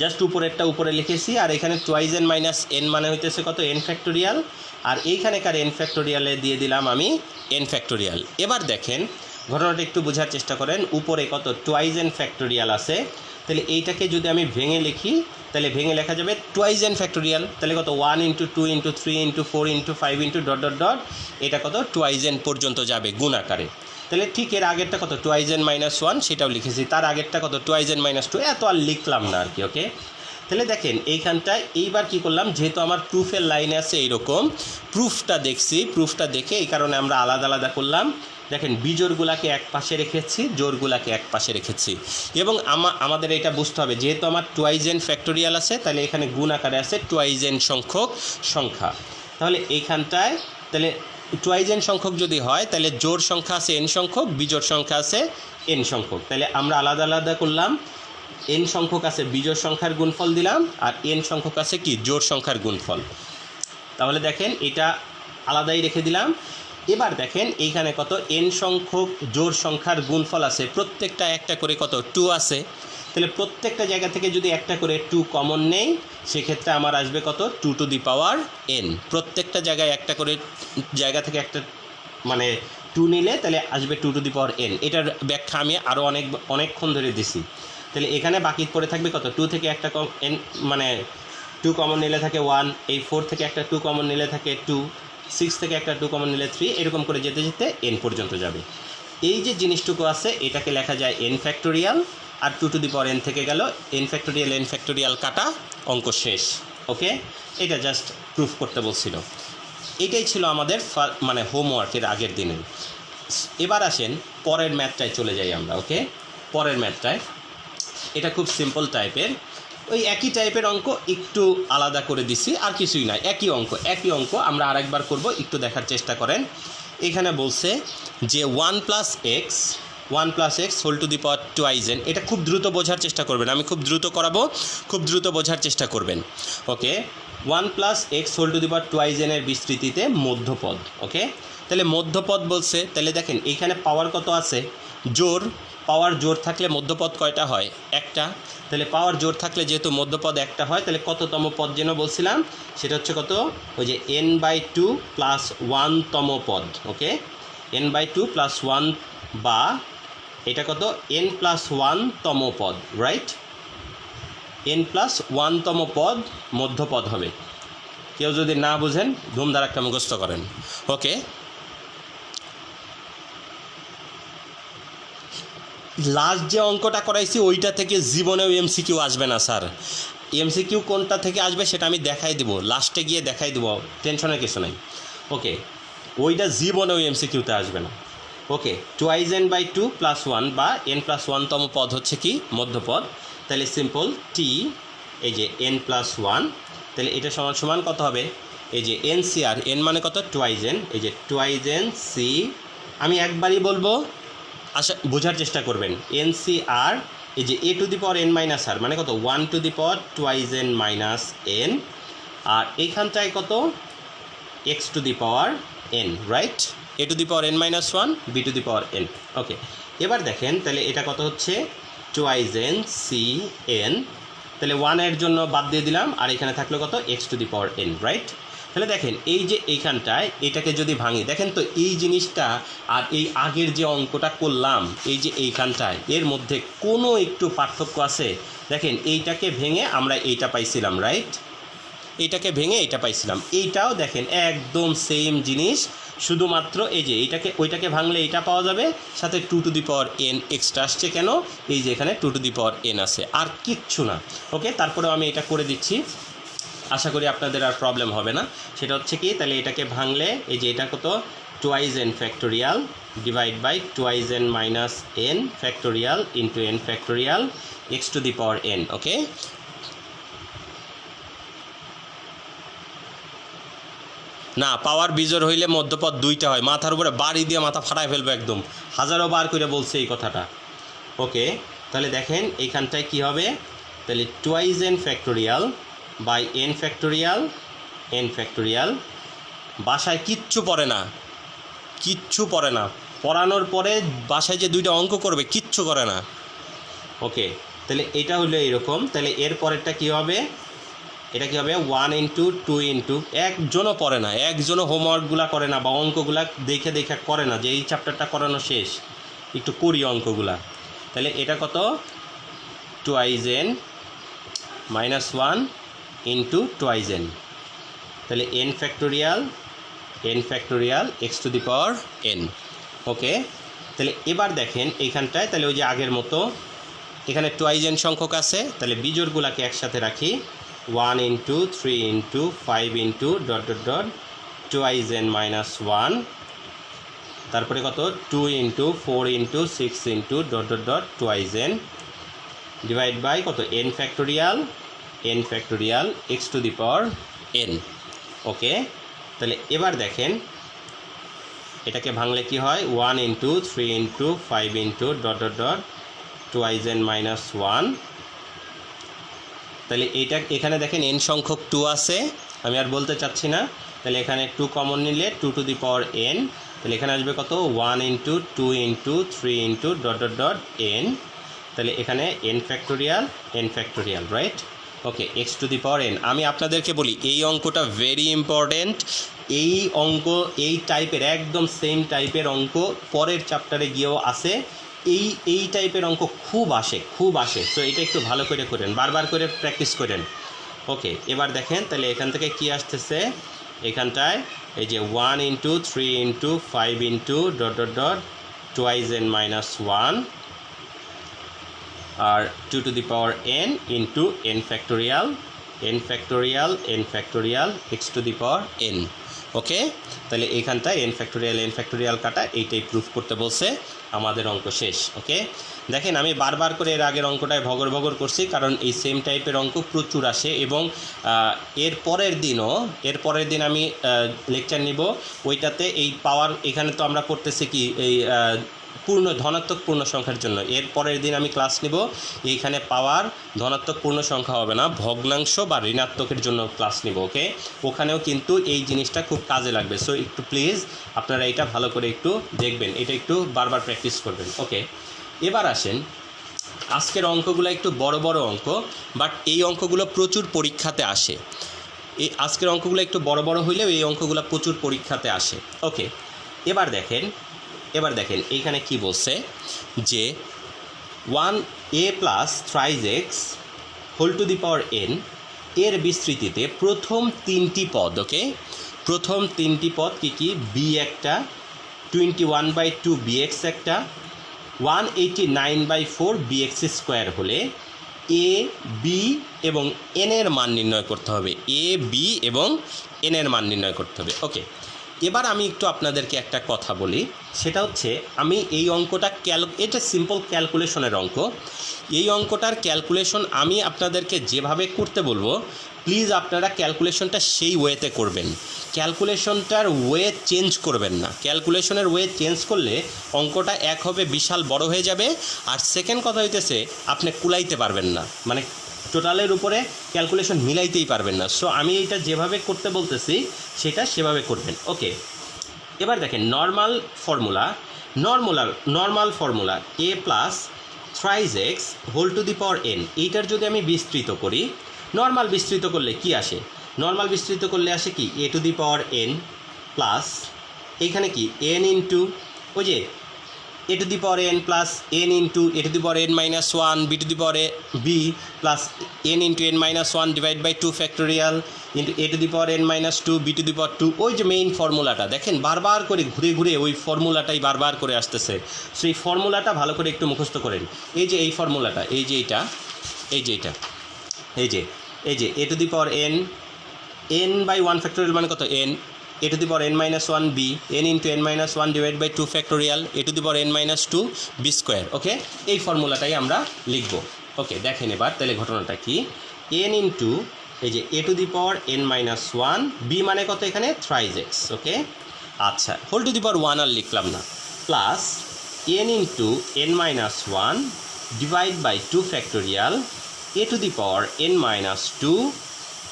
জাস্ট উপরেরটা উপরে লিখেছি, আর এখানে টুয়াইজ n মাইনাস n মানে হইতেছে কত n ফ্যাক্টোরিয়াল, আর এইখানেকার n ফ্যাক্টোরিয়ালে দিয়ে দিলাম আমি n ফ্যাক্টোরিয়াল। এবার দেখেন ঘটনাটা একটু বোঝার চেষ্টা করেন, উপরে কত টুয়াইজ n ফ্যাক্টোরিয়াল আছে, তাহলে এইটাকে যদি আমি ভেঙে লিখি, তাহলে ভেঙে লেখা যাবে টুয়াইজ n ফ্যাক্টোরিয়াল, তাহলে কত 1 into 2 into 3 into 4 into 5 into dot dot dot, এটা কত টুয়াইজ n পর্যন্ত যাবে গুণ আকারে। তাহলে ঠিক এর আগেরটা কত টুয়াইজ n মাইনাস 1, সেটাও লিখেছি, তার আগেরটা কত টুয়াইজ n মাইনাস 2, এত আর লিখলাম না আর কি, ওকে। তাহলে দেখেন এইখানটায় এইবার কি করলাম, যেহেতু আমার প্রুফের লাইনে আছে এইরকম, প্রুফটা দেখে এই কারণে আমরা আলাদা আলাদা করলাম। দেখেন বিজোড়গুলাকে এক পাশে রেখেছি, জোড়গুলাকে এক পাশে রেখেছি, এবং আমাদের এটা বুঝতে হবে যেহেতু আমার টুয়াইজ n ফ্যাক্টোরিয়াল আছে, তাহলে এখানে গুণ আকারে আছে টুয়াইজ n সংখ্যক সংখ্যা। তাহলে এইখানটায় তাহলে টুয়াইজ n সংখ্যক যদি হয়, তাহলে জোড় সংখ্যা আছে n সংখ্যক, বিজোড় সংখ্যা আছে n সংখ্যক। তাহলে আমরা আলাদা আলাদা করলাম, n সংখ্যক আছে বিজোড় সংখ্যার গুণফল দিলাম, আর n সংখ্যক আছে কি জোড় সংখ্যার গুণফল। তাহলে দেখেন এটা আলাদাই রেখে দিলাম। এবার দেখেন এইখানে কত n সংখ্যক জোড় সংখ্যার গুণফল আছে, প্রত্যেকটা একটা করে কত 2 আছে, তাহলে প্রত্যেকটা জায়গা থেকে যদি একটা করে 2 কমন নেই, সেক্ষেত্রে আমার আসবে কত 2 টু দি পাওয়ার n। প্রত্যেকটা জায়গায় একটা করে জায়গা থেকে একটা মানে 2 নিলে তাহলে আসবে 2 টু দি পাওয়ার n। এটার ব্যাখ্যা আমি আরও অনেকক্ষণ ধরে দিছি। তাহলে এখানে বাকি পড়ে থাকবে কত 2 থেকে একটা n মানে 2 কমন নিলে থাকে 1, এই 4 থেকে একটা 2 কমন নিলে থাকে 2, 6 থেকে একটা 2 কমন নিলে 3, এরকম করে যেতে যেতে n পর্যন্ত যাবে। এই যে জিনিসটুকু আছে এটাকে লেখা যায় n ফ্যাক্টোরিয়াল, আর 2 টু দি পাওয়ার n থেকে গেল n ফ্যাক্টোরিয়াল কাটা, অঙ্ক শেষ। ওকে, এটা জাস্ট প্রুফ করতে বলছিল। এটাই ছিল আমাদের মানে হোমওয়ার্কের আগের দিনের। এবার আসেন পরের ম্যাথটায় চলে যাই আমরা। ওকে, পরের ম্যাথটায় এটা খুব সিম্পল টাইপের, ওই একই টাইপের অঙ্ক, একটু আলাদা করে দিছি, আর কিছুই নয়, একই অঙ্ক আমরা আরেকবার করব, একটু দেখার চেষ্টা করেন। এখানে বলছে যে 1 + x whole to the power twice n, এটা খুব দ্রুত বোঝার চেষ্টা করবেন, আমি খুব দ্রুত করাবো, খুব দ্রুত বোঝার চেষ্টা করবেন। Okay, 1 + x whole to the power twice n এর বিস্তৃতিতে মধ্যপদ। ওকে, তাহলে মধ্যপদ বলছে, তাহলে দেখেন এইখানে পাওয়ার কত আছে, জোর, পাওয়ার জোর থাকলে মধ্যপদ কয়টা হয়, একটা, তাহলে পাওয়ার জোর থাকলে যেহেতু মধ্যপদ একটা হয়, তাহলে কততম পদ যেন বলছিলাম, সেটা হচ্ছে কত, ওই যে n/2 + 1তম পদ। ওকে, n/2 + 1, বা এটা কত, n+1তম পদ, রাইট, n+1তম পদ মধ্যপদ হবে। কেউ যদি না বুঝেন ধুমধার একটা মুখস্থ করেন। ওকে, লাস্ট যে অঙ্কটা করাইছি ওইটা থেকে জীবনেও এমসিকিউ আসবে না স্যার। এমসিকিউ কোনটা থেকে আসবে সেটা আমি দেখাই দেবো, লাস্টে গিয়ে দেখাই দেবো, টেনশনের কিছু নাই। ওকে, ওইটা জীবনেও এমসিকিউতে আসবে না। ওকে, 2n/2 + 1 বা n+1তম পদ হচ্ছে কি, মধ্যপদ। তাহলে সিম্পল টি, এই যে n+1, তাহলে এটা সমান সমান কত হবে, এই যে NCR, n মানে কত, টুয়াইজ n, এই যে টুয়াইজ n সি, আমি একবারই বলবো, আশা বোঝার চেষ্টা করবেন, NCR, এই যে a⁴ মানে কত, 1 টুয়াইজ n - n, আর এইখানটায় কত, x⁴n, রাইট, a⁴n - 1 b⁴n। ওকে, এবার দেখেন তাহলে এটা কত হচ্ছে, টুয়াইজ n CN, তাহলে 1 এর জন্য বাদ দিয়ে দিলাম, আর এখানে থাকলো কত, x⁴n, রাইট। তাহলে দেখেন এই যে এইখানটায় এটাকে যদি ভাঙি, দেখেন তো এই জিনিসটা আর এই আগের যে অঙ্কটা করলাম, এই যে এইখানটায় এর মধ্যে কোনো একটু পার্থক্য আছে? দেখেন এইটাকে ভেঙে আমরা এইটা পাইছিলাম, রাইট, এইটাকে ভেঙে এইটা পাইছিলাম, এইটাও দেখেন একদম সেম জিনিস, শুধুমাত্র এই যে এইটাকে ওইটাকে ভাঙলে এইটা পাওয়া যাবে, সাথে 2n এক্সট্রা আসছে, কেন, এই যে এখানে 2n আছে, আর কিচ্ছু না। ওকে, তারপরেও আমি এটা করে দিচ্ছি, আশা করি আপনাদের আর প্রবলেম হবে না। সেটা হচ্ছে কি, তাহলে এটাকে ভাঙলে এই যে এটা কত, twice n factorial divide by twice n - n factorial into n factorial x⁴n। Okay, না, পাওয়ার বিজোড় হইলে মধ্যপদ দুইটা হয়, মাথার উপরে বাড়ি দিয়ে মাথা ফাটায় ফেলবে একদম, হাজারো বার করে বলছে এই কথাটা। ওকে, তাহলে দেখেন এইখানটায় কি হবে, তাহলে twice n factorial by n factorial, বাসায় কিচ্ছু পড়ে না, কিচ্ছু পড়ে না, পড়ানোর পরে বাসায় যে দুইটা অঙ্ক করবে কিচ্ছু করে না। ওকে, তাহলে এটা হলো এইরকম, তাহলে এর পরেরটা কী হবে, এটা কী হবে, 1 × 2 একজনও পড়ে না, একজনও হোমওয়ার্কগুলা করে না, বা অঙ্কগুলা দেখে দেখে করে না, যে এই চ্যাপ্টারটা করানো শেষ, একটু করি অঙ্কগুলা। তাহলে এটা কত, টুয়াইজ n - 1 × টুয়াইজ n, তাহলে n ফ্যাক্টোরিয়াল x⁴n। ওকে, তাহলে এবার দেখেন এইখানটায়, তাহলে ওই যে আগের মতো এখানে টুয়াইজ n সংখ্যক আছে, তাহলে বিজোড়গুলাকে একসাথে রাখি, 1 × 3 × 5 × ... টুয়াইজ n - 1, তারপরে কত, 2 × 4 × 6 × ... টুয়াইজ n ডিভাইড বাই কত, n ফ্যাক্টোরিয়াল x⁴n। ওকে, তাহলে এবার দেখেন এটাকে ভাঙলে কি হয়, 1 × 3 × 5 × ... টুয়াইজ n - 1, তাহলে এইটা এখানে দেখেন n সংখ্যক 2 আছে, আমি আর বলতে চাচ্ছি না, তাহলে এখানে 2 কমন নিলে 2n, তাহলে এখানে আসবে কত, 1 × 2 × 3 × ... n, তাহলে এখানে n ফ্যাক্টোরিয়াল, রাইট। ওকে, x⁴n। আমি আপনাদেরকে বলি এই অঙ্কটা ভেরি ইম্পর্টেন্ট, এই অঙ্ক, এই টাইপের একদম সেম টাইপের অঙ্ক পরের চ্যাপ্টারে গিয়েও আসে, এই টাইপের অঙ্ক খুব আসে, তো এটা একটু ভালো করে করেন, বারবার করে প্র্যাকটিস করেন। ওকে, এবার দেখেন তাহলে এখান থেকে কি আসতেছে, এখানটায় এই যে 1 × 3 × 5 × ... টুয়াইজ n - 1 আর 2n × n factorial n factorial X to the power n। Okay, তাহলে এইখানটায় n ফ্যাক্টোরিয়াল কাটা, এইটাই প্রুফ করতে বলছে, আমাদের অঙ্ক শেষ। ওকে, দেখেন আমি বারবার করে এর আগের অঙ্কটায় ভগর করছি, কারণ এই সেম টাইপের অঙ্ক প্রচুর আসে, এবং এর পরের দিন আমি লেকচার নিব, ওইটাতে এই পাওয়ার, এখানে তো আমরা পড়তেছি কি এই ধনাত্মক পূর্ণ সংখ্যার জন্য, এর পরের দিন আমি ক্লাস নিব এইখানে পাওয়ার ধনাত্মক পূর্ণ সংখ্যা হবে না, ভগ্নাংশ বা ঋণাত্মকের জন্য ক্লাস নিব। ওকে, ওখানেও কিন্তু এই জিনিসটা খুব কাজে লাগবে। সো একটু প্লিজ আপনারা এটা ভালো করে একটু দেখবেন, এটা একটু বারবার প্র্যাকটিস করবেন। ওকে, এবার আসেন, আজকের অঙ্কগুলো একটু বড় অঙ্ক, বাট এই অঙ্কগুলো প্রচুর পরীক্ষাতে আসে। এই আজকের অঙ্কগুলো একটু বড় হইলেও এই অঙ্কগুলো প্রচুর পরীক্ষাতে আসে। ওকে, এবার দেখেন এইখানে কি বলছে যে 1a plus thrice X whole to the power n এর বিস্তৃতিতে প্রথম তিনটি পদ, ওকে, প্রথম তিনটি পদ কি বি একটা, 21/2 bx একটা, 189/4 bx স্কোয়ার হলে এ বি এবং এন এর মান নির্ণয় করতে হবে, এ বি এবং এন এর মান নির্ণয় করতে হবে। ওকে, এবার আমি একটু আপনাদেরকে একটা কথা বলি, সেটা হচ্ছে আমি এই অঙ্কটা এটা সিম্পল ক্যালকুলেশনের অঙ্ক, এই অঙ্কটার ক্যালকুলেশন আমি আপনাদেরকে যেভাবে করতে বলবো, প্লিজ আপনারা ক্যালকুলেশনটা সেই ওয়েতে করবেন, ক্যালকুলেশনটার ওয়ে চেঞ্জ করবেন না। ক্যালকুলেশনের ওয়ে চেঞ্জ করলে অঙ্কটা এক হবে বিশাল বড় হয়ে যাবে, আর সেকেন্ড কথা হইতেছে আপনি কুলাইতে পারবেন না, মানে টোটালের উপরে ক্যালকুলেশন মিলাইতেই পারবেন না। সো আমি এইটা যেভাবে করতে বলতেছি সেটা সেভাবে করবেন। ওকে, এবার দেখেন normal formula A plus thrice X whole to the power n, এইটার যদি আমি বিস্তৃত করি, নর্মাল বিস্তৃত করলে কি আসে? নর্মাল বিস্তৃত করলে আসে কি a to the power n plus এইখানে কি n ইন্টু ওই যে a to the power n plus n into a to the power n minus 1 b to the power b plus n into n minus 1 divide by 2 factorial into a to the power n minus 2 b to the power 2। ওই যে মেইন ফর্মুলাটা দেখেন বারবার করে ঘুরে ওই ফর্মুলাটাই বারবার করে আসতেছে। সেই ফর্মুলাটা ভালো করে একটু মুখস্থ করেন। এই যে এই ফর্মুলাটা, এই যে a to the power n by 1 factorial মানে কত n, a to the power n minus 1 b, n into n minus 1 divide by 2 factorial A to the power n minus 2 b square. Okay, এই ফর্মুলাটাই আমরা লিখব। ওকে, দেখেন এবার তাহলে ঘটনাটা কি, n ইন্টু এই যে a to the power n minus 1 b মানে কত এখানে থ্রাইজ এক্স। ওকে, আচ্ছা, হোল টু দি পাওয়ার 1 আর লিখলাম না, plus n into n minus 1 divide by 2 factorial A to the power n minus 2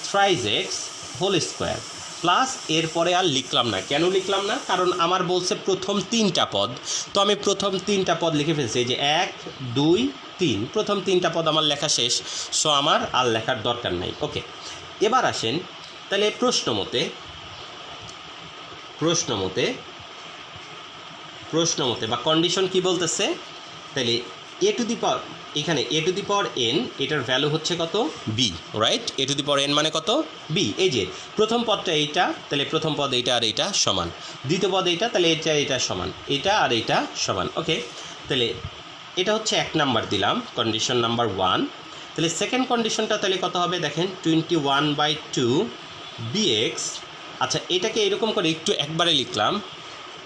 thrice X whole square, plus এরপরে আর লিখলাম না। কেন লিখলাম না? কারণ আমার বলছে প্রথম তিনটা পদ, তো আমি প্রথম তিনটা পদ লিখে ফেলছি, এই যে 1 2 3, প্রথম তিনটা পদ আমার লেখা শেষ। সো আমার আর লেখার দরকার নাই। ওকে, এবার আসেন তাহলে প্রশ্ন মতে বা কন্ডিশন কি বলতেছে, তাহলে এ টু দি পাওয়ার, এখানে A to the power n, এটার ভ্যালু হচ্ছে কত B, right? A to the power n মানে কত বি। এই যে প্রথম পদটা এইটা, তাহলে প্রথম পদ এইটা আর এইটা সমান, দ্বিতীয় পদ এইটা, তাহলে এটা সমান, এটা আর এইটা সমান। ওকে, তাহলে এটা হচ্ছে 1 নাম্বার দিলাম, কন্ডিশন নাম্বার 1। তাহলে সেকেন্ড কন্ডিশনটা তাহলে কত হবে দেখেন, 21/2 bx। আচ্ছা, এটাকে এরকম করে একটু একবারে লিখলাম,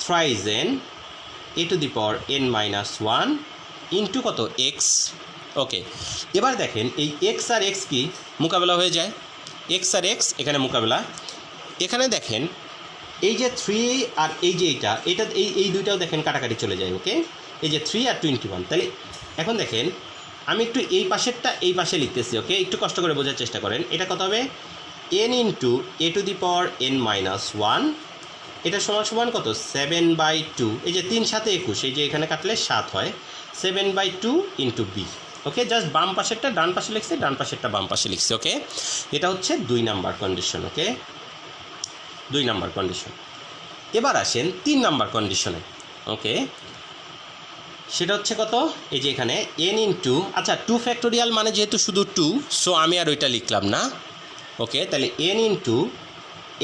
থ্রাইজ n a to the power n minus 1 into কত এক্স। ওকে, এবার দেখেন এই এক্স আর এক্স কি মোকাবেলা হয়ে যায়, এক্স আর এক্স এখানে মোকাবেলা। এখানে দেখেন এই যে 3 আর এই যে এটা এই দুইটাও দেখেন কাটাকাটি চলে যায়। ওকে, এই যে 3 আর 21, তাহলে এখন দেখেন আমি একটু এই পাশেরটা এই পাশে লিখতেছি। ওকে, একটু কষ্ট করে বোঝার চেষ্টা করেন। এটা কত হবে, n into a to the power n minus 1, এটা সমান কত 7/2, এই যে 3 7 21, এই যে এখানে কাটলে 7 হয়, 7/2 ইন্টু বি। ওকে, জাস্ট বাম পাশেরটা ডান পাশে লিখছি, ডান পাশেরটা বাম পাশে লিখছি। ওকে, এটা হচ্ছে 2 নাম্বার কন্ডিশন। ওকে, 2 নাম্বার কন্ডিশন। এবার আসেন 3 নাম্বার কন্ডিশনে। ওকে, সেটা হচ্ছে কত, এই যে এখানে n ইন্টু, আচ্ছা 2 ফ্যাক্টোরিয়াল মানে যেহেতু শুধু 2, সো আমি আর ওইটা লিখলাম না। ওকে, তাহলে n into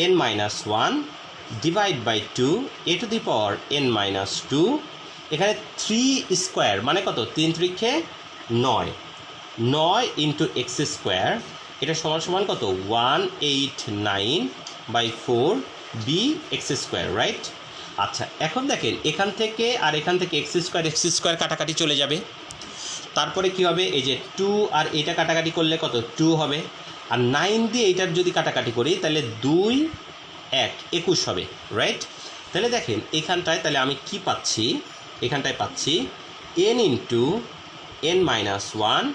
n minus 1 divide by 2 A to the power n minus 2, এখানে 3 স্কোয়ার মানে কত, 3 3 9 ইন্টু এক্স স্কোয়ার এটা সমান সমান কত 189/4 b(x²), রাইট। আচ্ছা এখন দেখেন এখান থেকে আর এখান থেকে x² কাটাকাটি চলে যাবে, তারপরে কি হবে এই যে 2 আর এটা কাটাকাটি করলে কত 2 হবে, আর 9 দিয়ে এইটার যদি কাটাকাটি করি তাহলে 2 1 21 হবে, রাইট। তাহলে দেখেন এখানটায় তাহলে আমি কি পাচ্ছি, এখানটায় পাচ্ছি n into n-1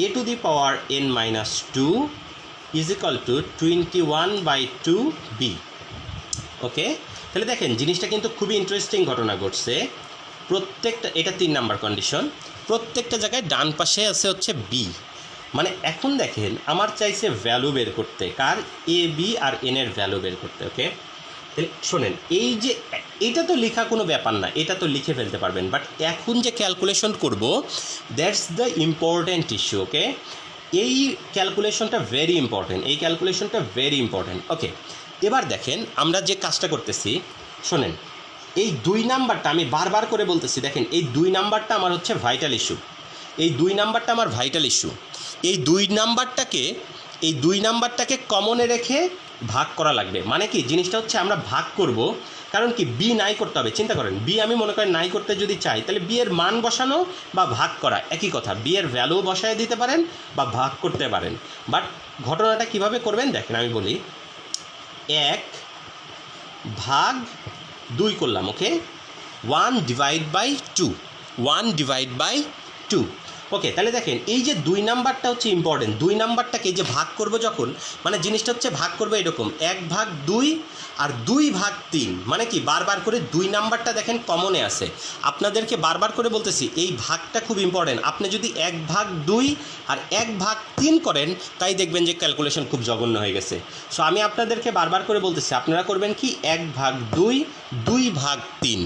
a⁻n-2 is equal to 21/2b। ওকে, তাহলে দেখেন জিনিসটা কিন্তু খুবই ইন্টারেস্টিং ঘটনা ঘটছে। প্রত্যেকটা, এটা 3 নাম্বার কন্ডিশন, প্রত্যেকটা জায়গায় ডান পাশে আছে হচ্ছে বি। মানে এখন দেখেন আমার চাইছে ভ্যালু বের করতে, কার এ বি আর এন এর ভ্যালু বের করতে। ওকে, তাহলে শোনেন এই যে এটা তো লেখা কোনো ব্যাপার না, এটা তো লিখে ফেলতে পারবেন, বাট এখন যে ক্যালকুলেশন করব দ্যাটস দ্য ইম্পর্ট্যান্ট ইস্যু। ওকে, এই ক্যালকুলেশনটা ভেরি ইম্পর্ট্যান্ট, এই ক্যালকুলেশনটা ভেরি ইম্পর্ট্যান্ট। ওকে, এবার দেখেন আমরা যে কাজটা করতেছি, শোনেন এই 2 নাম্বারটা আমি বারবার করে বলতেছি, দেখেন এই 2 নাম্বারটা আমার হচ্ছে ভাইটাল ইস্যু, এই 2 নাম্বারটা আমার ভাইটাল ইস্যু। এই 2 নাম্বারটাকে কমনে রেখে ভাগ করা লাগবে। মানে কি জিনিসটা হচ্ছে আমরা ভাগ করব, কারণ কি বি নাই করতে হবে। চিন্তা করেন বি আমি মনে করেন নাই করতে যদি চাই, তাহলে বি এর মান বসানো বা ভাগ করা একই কথা, বি এর ভ্যালু বসায় দিতে পারেন বা ভাগ করতে পারেন। বাট ঘটনাটা কিভাবে করবেন দেখেন আমি বলি, 1/2 করলাম। ওকে, 1/2, 1/2। ওকে, তাহলে দেখেন এই যে 2 নাম্বারটা হচ্ছে ইম্পর্টেন্ট। 2 নাম্বারটাকে যে ভাগ করব যখন, মানে জিনিসটা হচ্ছে ভাগ করবো এরকম 1/2 আর 2/3। মানে কি বারবার করে 2 নাম্বারটা দেখেন কমনে আছে, আপনাদেরকে বারবার করে বলতেছি এই ভাগটা খুব ইম্পর্টেন্ট। আপনি যদি 1/2 আর 1/3 করেন তাই দেখবেন যে ক্যালকুলেশন খুব জঘন্য হয়ে গেছে। সো আমি আপনাদেরকে বারবার করে বলতেছি আপনারা করবেন কি 1/2, 2/3।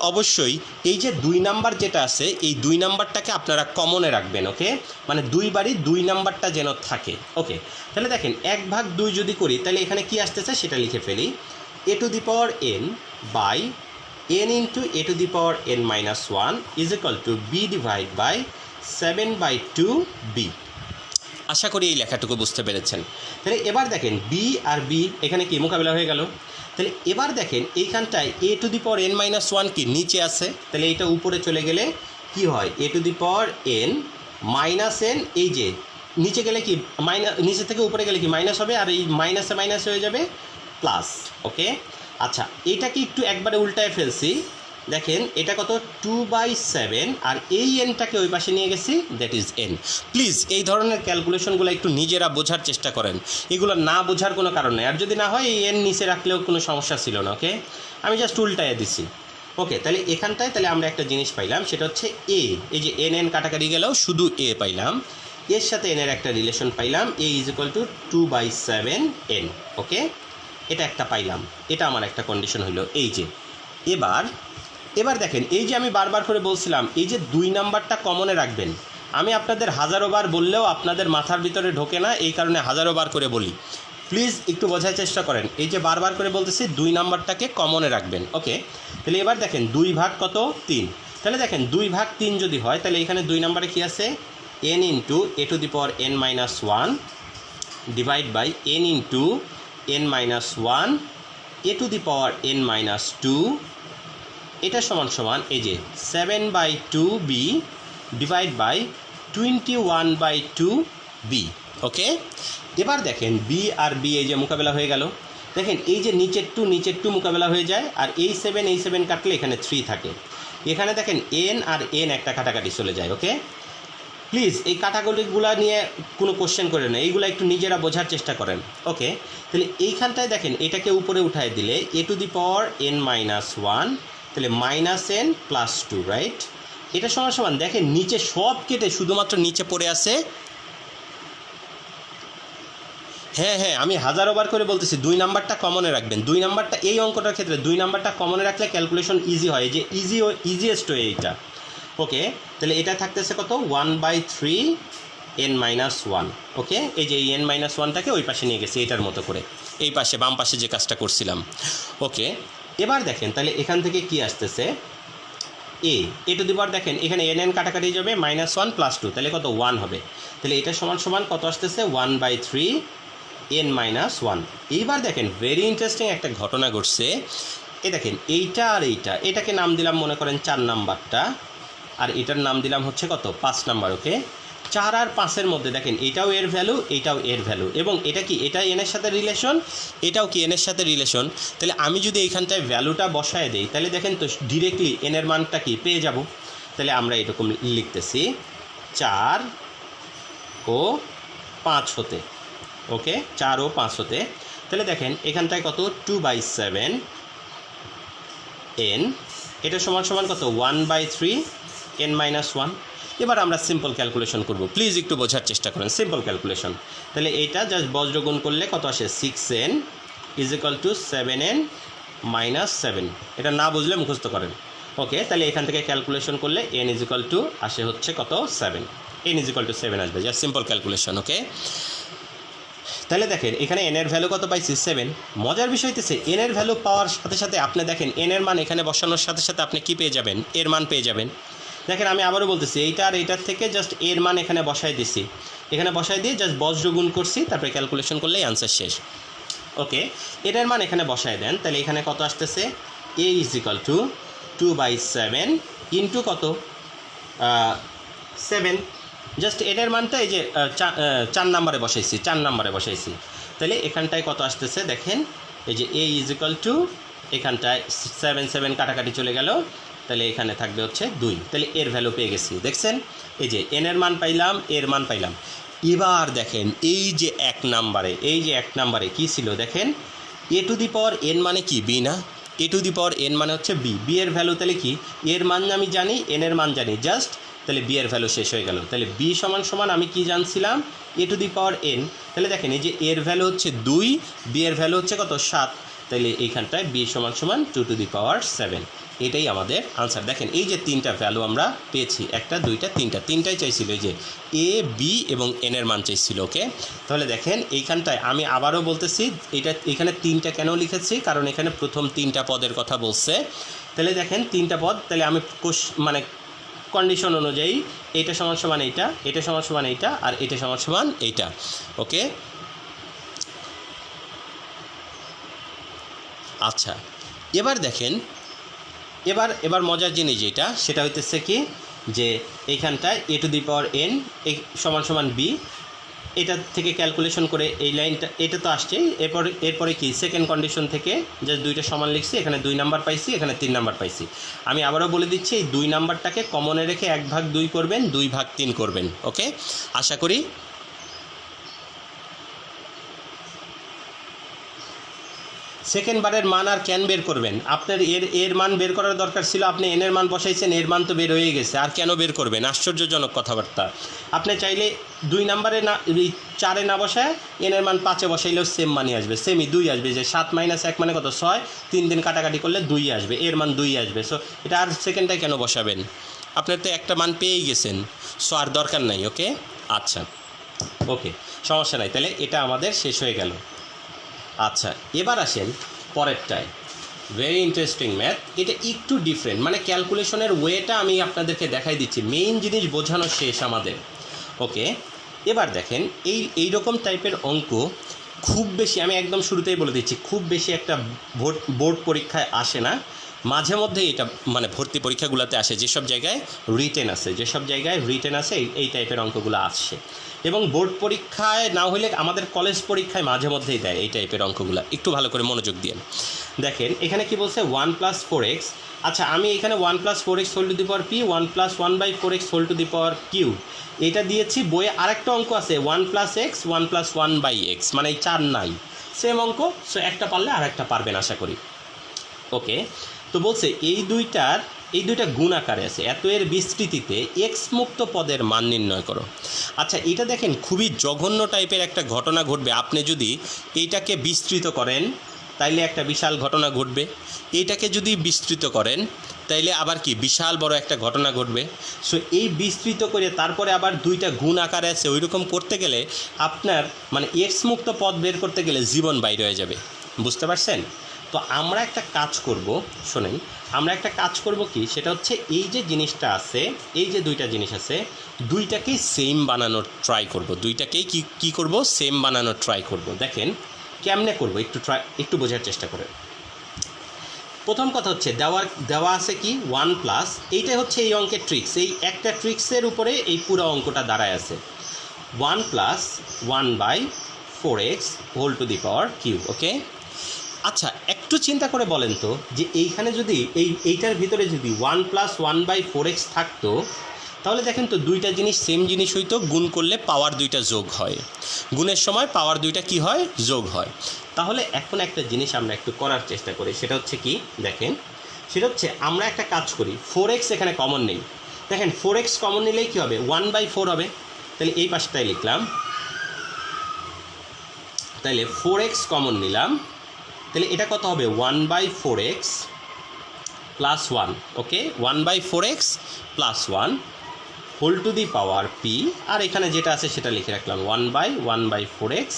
অবশ্যই এই যে 2 নাম্বার যেটা আছে এই 2 নাম্বারটাকে আপনারা কমনে রাখবেন। ওকে, মানে 2 বারই 2 নাম্বারটা যেন থাকে। ওকে, তাহলে দেখেন 1/2 যদি করি তাহলে এখানে কি আসতেছে সেটা লিখে ফেলি, a⁻n/n into a⁻n-1 is equal to b/7/2b। আশা করি এই লেখাটুকু বুঝতে পেরেছেন। তাহলে এবার দেখেন বি আর বি এখানে কি মোকাবিলা হয়ে গেল। তাহলে এবার দেখেন এইখানটায় a⁻n-1 কি নিচে আছে, তাহলে এইটা উপরে চলে গেলে কি হয় a⁻n-n, এই যে নিচে গেলে কি মাইনাস, নিচে থেকে উপরে গেলে কি মাইনাস হবে, আর এই মাইনাসে মাইনাস হয়ে যাবে প্লাস। ওকে, আচ্ছা এইটাকে একটু একবারে উল্টায় ফেলছি, দেখেন এটা কত 2/7, আর এই এনটাকে ওই পাশে নিয়ে গেছি, দ্যাট ইজ এন। প্লিজ এই ধরনের ক্যালকুলেশনগুলো একটু নিজেরা বোঝার চেষ্টা করেন, এগুলো না বোঝার কোনো কারণ নেই। আর যদি না হয় এই এন নিচে রাখলেও কোনো সমস্যা ছিল না। ওকে, আমি জাস্ট উল্টায় দিছি। ওকে, তাহলে এখানটায় তাহলে আমরা একটা জিনিস পাইলাম, সেটা হচ্ছে এ, এই যে এন কাটাকাটি গেলেও শুধু এ পাইলাম, এর সাথে এনের একটা রিলেশন পাইলাম, এ ইজ ইকুয়াল টু 2/7n। ওকে, এটা একটা পাইলাম, এটা আমার একটা কন্ডিশন হইল। এই যে এবার দেখেন এই যে আমি বারবার করে বলছিলাম এই যে 2 নাম্বারটা কমনে রাখবেন, আমি আপনাদের হাজারো বার বললেও আপনাদের মাথার ভিতরে ঢোকে না, এই কারণে হাজারো বার করে বলি। প্লিজ একটু বোঝার চেষ্টা করেন, এই যে বারবার করে বলতেছি 2 নাম্বারটাকে কমনে রাখবেন। ওকে, তাহলে এবার দেখেন 2/3, তাহলে দেখেন 2/3 যদি হয় তাহলে এখানে 2 নাম্বারে কি আছে n into a⁻n-1 divide by n into n-1 a⁻n-2, এটা সমান সমান এই যে 7/2b ডিভাইড বাই 21/2b। ওকে, এবার দেখেন বি আর বি এই যে মোকাবেলা হয়ে গেল, দেখেন এই যে নিচের টু মোকাবেলা হয়ে যায়, আর এই 7 কাটলে এখানে 3 থাকে, এখানে দেখেন এন আর এন একটা কাটাকাটি চলে যায়। ওকে, প্লিজ এই কাটাকুটিগুলো নিয়ে কোনো কোশ্চেন করে না, এইগুলো একটু নিজেরা বোঝার চেষ্টা করেন। ওকে, তাহলে এইখানটায় দেখেন এটাকে উপরে উঠায় দিলে a⁻n-1, তাহলে -n + 2, রাইট। এটা সমান সমান দেখেন নিচে সব কেটে শুধুমাত্র নিচে পড়ে আছে। হ্যাঁ আমি হাজারো বার করে বলতেছি 2 নাম্বারটা কমনে রাখবেন। 2 নাম্বারটা এই অঙ্কটার ক্ষেত্রে 2 নাম্বারটা কমনে রাখলে ক্যালকুলেশন ইজি হয়, যে ইজিয়েস্ট ওয়ে এইটা। ওকে, তাহলে এটা থাকতেছে কত 1/3n-1। ওকে, এই যে এই n-1টাকে ওই পাশে নিয়ে গেছি এটার মতো করে, এই পাশে বাম পাশে যে কাজটা করছিলাম। ওকে, এবার দেখেন তাহলে এখান থেকে কি আসতেছে এ টু দি পাওয়ার দেখেন এখানে এন কাটাকাটি যাবে -1 + 2, তাহলে কত 1 হবে। তাহলে এটা সমান সমান কত আসতেছে 1/3 n-1। এইবার দেখেন ভেরি ইন্টারেস্টিং একটা ঘটনা ঘটছে। এ দেখেন এইটা আর এটাকে নাম দিলাম মনে করেন 4 নাম্বারটা, আর এটার নাম দিলাম হচ্ছে কত 5 নাম্বার। ওকে, 4 আর 5-এর মধ্যে দেখেন এটাও এর ভ্যালু, এটাও এর ভ্যালু, এবং এটা কি এটা এনের সাথে রিলেশন, এটাও কি এনের সাথে রিলেশন। তাহলে আমি যদি এইখানটায় ভ্যালুটা বসায় দিই তাহলে দেখেন তো ডিরেক্টলি এনের মানটা কি পেয়ে যাব। তাহলে আমরা এরকম লিখতেছি 4 ও 5 হতে। ওকে, 4 ও 5 হতে। তাহলে দেখেন এখানটায় কত 2/7 n, এটা সমান সমান কত 1/3 n-1। এবার আমরা সিম্পল ক্যালকুলেশন করব, প্লিজ একটু বোঝার চেষ্টা করেন। সিম্পল ক্যালকুলেশন, তাহলে এইটা জাস্ট বজ্রগুণ করলে কত আসে 6n = 7n - 7। এটা না বুঝলে মুখস্থ করেন। ওকে, তাহলে এখান থেকে ক্যালকুলেশন করলে n আসে হচ্ছে কত 7, n 7 আসবে, জাস্ট সিম্পল ক্যালকুলেশন। ওকে, তাহলে দেখেন এখানে এন এর ভ্যালু কত পাইছি 7। মজার বিষয় হচ্ছে এন এর ভ্যালু পাওয়ার সাথে সাথে আপনি দেখেন এন এর মান এখানে বসানোর সাথে সাথে আপনি কি পেয়ে যাবেন, এর মান পেয়ে যাবেন। দেখেন আমি আবারও বলতেছি এইটা আর এইটার থেকে জাস্ট এর মান এখানে বসাই দিছি, এখানে বসাই দিয়ে জাস্ট বজ্রগুণ করছি, তারপরে ক্যালকুলেশন করলেই আনসার শেষ। ওকে, এটার মান এখানে বসায় দেন, তাহলে এখানে কত আসতেছে a = 2/7 ইন্টু কত 7। জাস্ট এটার মানটা এই যে 4 নাম্বারে বসাইছি, 4 নাম্বারে বসাইছি। তাহলে এখানটায় কত আসতেছে দেখেন, এই যে a = এখানটায় 7 কাটাকাটি চলে গেল, তাহলে এখানে থাকবে হচ্ছে 2। তাহলে এর ভ্যালু পেয়ে গেছি, দেখছেন এই যে এন এর মান পাইলাম, এর মান পাইলাম। এবার দেখেন এই যে 1 নাম্বারে কী ছিল দেখেন, a⁴n মানে কি বি না, a⁴n মানে হচ্ছে বি এর ভ্যালু। তাহলে কি এর মান আমি জানি, এন এর মান জানি, জাস্ট তাহলে বি এর ভ্যালু শেষ হয়ে গেল। তাহলে বি সমান সমান আমি কি জানছিলাম a⁴n। তাহলে দেখেন এই যে এর ভ্যালু হচ্ছে 2, বি এর ভ্যালু হচ্ছে কত 7, তাহলে এইখানটায় বি সমান সমান 2⁴7। এটাই আমাদের আনসার। দেখেন এই যে 3টা ভ্যালু আমরা পেয়েছি, 1টা 2টা 3টা, 3টাই চাইছিল, এই যে এ বি এবং এন এর মান চাইছিল। ওকে, তাহলে দেখেন এইখানটায় আমি আবারও বলতেছি এখানে 3টা কেন লিখেছি, কারণ এখানে প্রথম 3টা পদের কথা বলছে। তাহলে দেখেন 3টা পদ, তাহলে আমি মানে কন্ডিশন অনুযায়ী এইটা সমান সমান এইটা, এটা সমান সমান এইটা, আর এটা সমান সমান এইটা। ওকে, আচ্ছা এবার দেখেন এবার মজার জিনিস যেটা সেটা হইতেছে কি যে এইখানটায় a⁴n সমান সমান বি, এটা থেকে ক্যালকুলেশন করে এই লাইনটা এটা তো আসছেই। এরপরে কি সেকেন্ড কন্ডিশন থেকে জাস্ট 2টা সমান লিখছি, এখানে 2 নাম্বার পাইছি, এখানে 3 নাম্বার পাইছি। আমি আবারও বলে দিচ্ছি এই 2 নাম্বারটাকে কমনে রেখে 1/2 করবেন, 2/3 করবেন। ওকে, আশা করি সেকেন্ড বারের মান আর কেন বের করবেন, আপনার এর মান বের করার দরকার ছিল, আপনি এন এর মান বসাইছেন, এর মান তো বের হয়ে গেছে, আর কেন বের করবেন, আশ্চর্যজনক কথাবার্তা। আপনি চাইলে 2 নাম্বারে না 4-এ না বসায় এন এর মান 5-এ বসাইলেও সেম মানই আসবে, সেমই 2 আসবে। যে 7 - 1 মানে কত 6, 3 দিন কাটাকাটি করলে 2 আসবে, এর মান 2 আসবে। সো এটা আর সেকেন্ডটাই কেন বসাবেন, আপনার তো একটা মান পেয়েই গেছেন, সো আর দরকার নাই। ওকে, আচ্ছা ওকে, সমস্যা নাই, তাহলে এটা আমাদের শেষ হয়ে গেল। আচ্ছা এবার আসেন পরেরটায়, ভেরি ইন্টারেস্টিং ম্যাথ। এটা একটু ডিফারেন্ট, মানে ক্যালকুলেশনের ওয়েটা আমি আপনাদেরকে দেখাই দিচ্ছি, মেইন জিনিস বোঝানো শেষ আমাদের। ওকে, এবার দেখেন এই রকম টাইপের অঙ্ক খুব বেশি, আমি একদম শুরুতেই বলে দিচ্ছি, খুব বেশি একটা বোর্ড পরীক্ষায় আসে না, মাঝে মধ্যে এটা মানে ভর্তি পরীক্ষাগুলোতে আসে, যেসব জায়গায় রিটেন আছে এই টাইপের অঙ্কগুলো আসছে। এবং বোর্ড পরীক্ষায় না হলে আমাদের কলেজ পরীক্ষায় মাঝে মধ্যেই দেয় এই টাইপের অঙ্কগুলো, একটু ভালো করে মনোযোগ দিয়ে দেখেন। এখানে কি বলছে 1 + 4x। আচ্ছা আমি এখানে 1 + 4x whole to the power p, 1 + 1/4x whole to the power q এটা দিয়েছি। বইয়ে আরেকটা অঙ্ক আছে 1 + x 1 + 1/x, মানে এই 4 নাই, সেম অঙ্ক। সো একটা পারলে আর একটা পারবেন আশা করি। ওকে, তো বলছে এই দুইটা গুণ আকারে আছে, এত এর বিস্তৃতিতে এক্স মুক্ত পদের মান নির্ণয় করো। আচ্ছা এটা দেখেন খুবই জঘন্য টাইপের একটা ঘটনা ঘটবে, আপনি যদি এইটাকে বিস্তৃত করেন তাইলে একটা বিশাল ঘটনা ঘটবে, এইটাকে যদি বিস্তৃত করেন তাইলে আবার কি বিশাল বড় একটা ঘটনা ঘটবে। সো এই বিস্তৃত করে তারপরে আবার দুইটা গুণ আকারে আছে, ওই রকম করতে গেলে আপনার মানে এক্স মুক্ত পদ বের করতে গেলে জীবন বাইরে হয়ে যাবে, বুঝতে পারছেন। তো আমরা একটা কাজ করব, শোনেন, আমরা একটা কাজ করব কি, সেটা হচ্ছে এই যে জিনিসটা আছে, এই যে দুইটা জিনিস আছে, দুইটাকেই সেম বানানোর ট্রাই করব, দুইটাকেই কি করব, সেম বানানোর ট্রাই করব। দেখেন কেমনে করব, একটু বোঝার চেষ্টা করে। প্রথম কথা হচ্ছে দেওয়া আছে কি 1+, এইটাই হচ্ছে এই অঙ্কের ট্রিক্স, এই একটা ট্রিক্সের উপরে এই পুরো অঙ্কটা দাঁড়ায় আছে। 1 + 1/4x whole to the power cube. Okay, আচ্ছা একটু চিন্তা করে বলেন তো, যে এইখানে যদি এইটার ভিতরে যদি 1 + 1/4x থাকতো, তাহলে দেখেন তো দুইটা জিনিস সেম জিনিস হইতো, গুণ করলে পাওয়ার দুইটা যোগ হয়, গুণের সময় পাওয়ার দুইটা কি হয়, যোগ হয়। তাহলে এখন একটা জিনিস আমরা একটু করার চেষ্টা করি, সেটা হচ্ছে কি, দেখেন, সেটা হচ্ছে আমরা একটা কাজ করি, 4x এখানে কমন নেই। দেখেন 4x কমন নিলেই কী হবে, 1/4 হবে। তাহলে এই পাশটাই লিখলাম, তাহলে 4x কমন নিলাম, তাহলে এটা কত হবে, 1/4x + 1। Okay, 1/4x + 1 whole to the power p, আর এখানে যেটা আছে সেটা লিখে রাখলাম 1/4x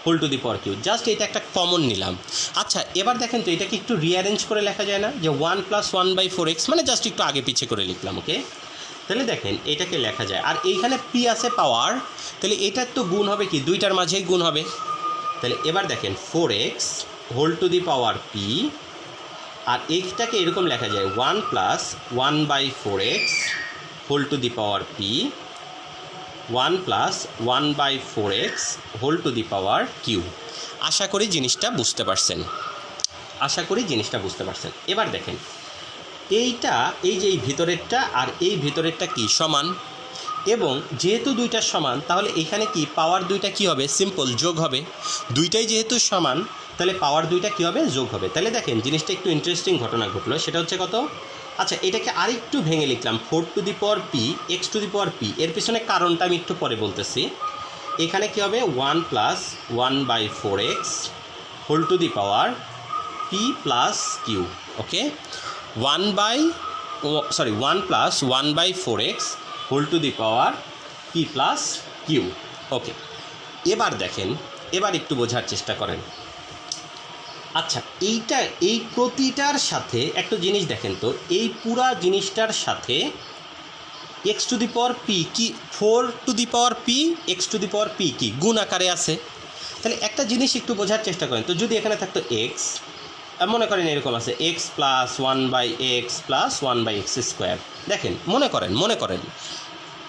whole to the power q. Just এটা একটা কমন নিলাম। আচ্ছা এবার দেখেন তো এটাকে একটু রিঅ্যারেঞ্জ করে লেখা যায় না, যে 1 + 1/4x, মানে জাস্ট একটু আগে পিছিয়ে করে লিখলাম। ওকে, তাহলে দেখেন এটাকে লেখা যায়, আর এইখানে পি আছে পাওয়ার, তাহলে এটার তো গুণ হবে কি, দুইটার মাঝেই গুণ হবে। তাহলে এবার দেখেন 4x whole to the power p, আর এইটাকে এরকম লেখা যায় 1 + 1/4x whole to the power p, 1 + 1/4x whole to the power q. আশা করি জিনিসটা বুঝতে পারছেন। এবার দেখেন এইটা, এই যে এই ভিতরেরটা আর এই ভিতরেরটা কি সমান, এবং যেহেতু দুইটা সমান, তাহলে এখানে কি পাওয়ার দুইটা কি হবে, সিম্পল যোগ হবে। দুইটাই যেহেতু সমান, তাহলে পাওয়ার দুইটা কি হবে, যোগ হবে। তাহলে দেখেন জিনিসটা একটু ইন্টারেস্টিং ঘটনা ঘটলো, সেটা হচ্ছে কত, আচ্ছা এটাকে আরেকটু ভেঙে লিখলাম, 4 to the power P x to the power P. এর পিছনে কারণটা আমি একটু পরে বলতেছি। এখানে কি হবে, 1 + 1/4x whole to the power p plus q. Okay, 1 + 1/4x whole to the power p plus q. Okay, এবার দেখেন, এবার একটু বোঝার চেষ্টা করেন। আচ্ছা এই প্রতিটার সাথে একটা জিনিস দেখেন তো, এই পুরা জিনিসটার সাথে x to the power P কি, 4 to the power P x to the power P কি গুণ আকারে আছে। তাহলে একটা জিনিস একটু বোঝার চেষ্টা করেন তো, যদি এখানে থাকতো x, মনে করেন এরকম আছে x + 1/x + 1/x²। দেখেন মনে করেন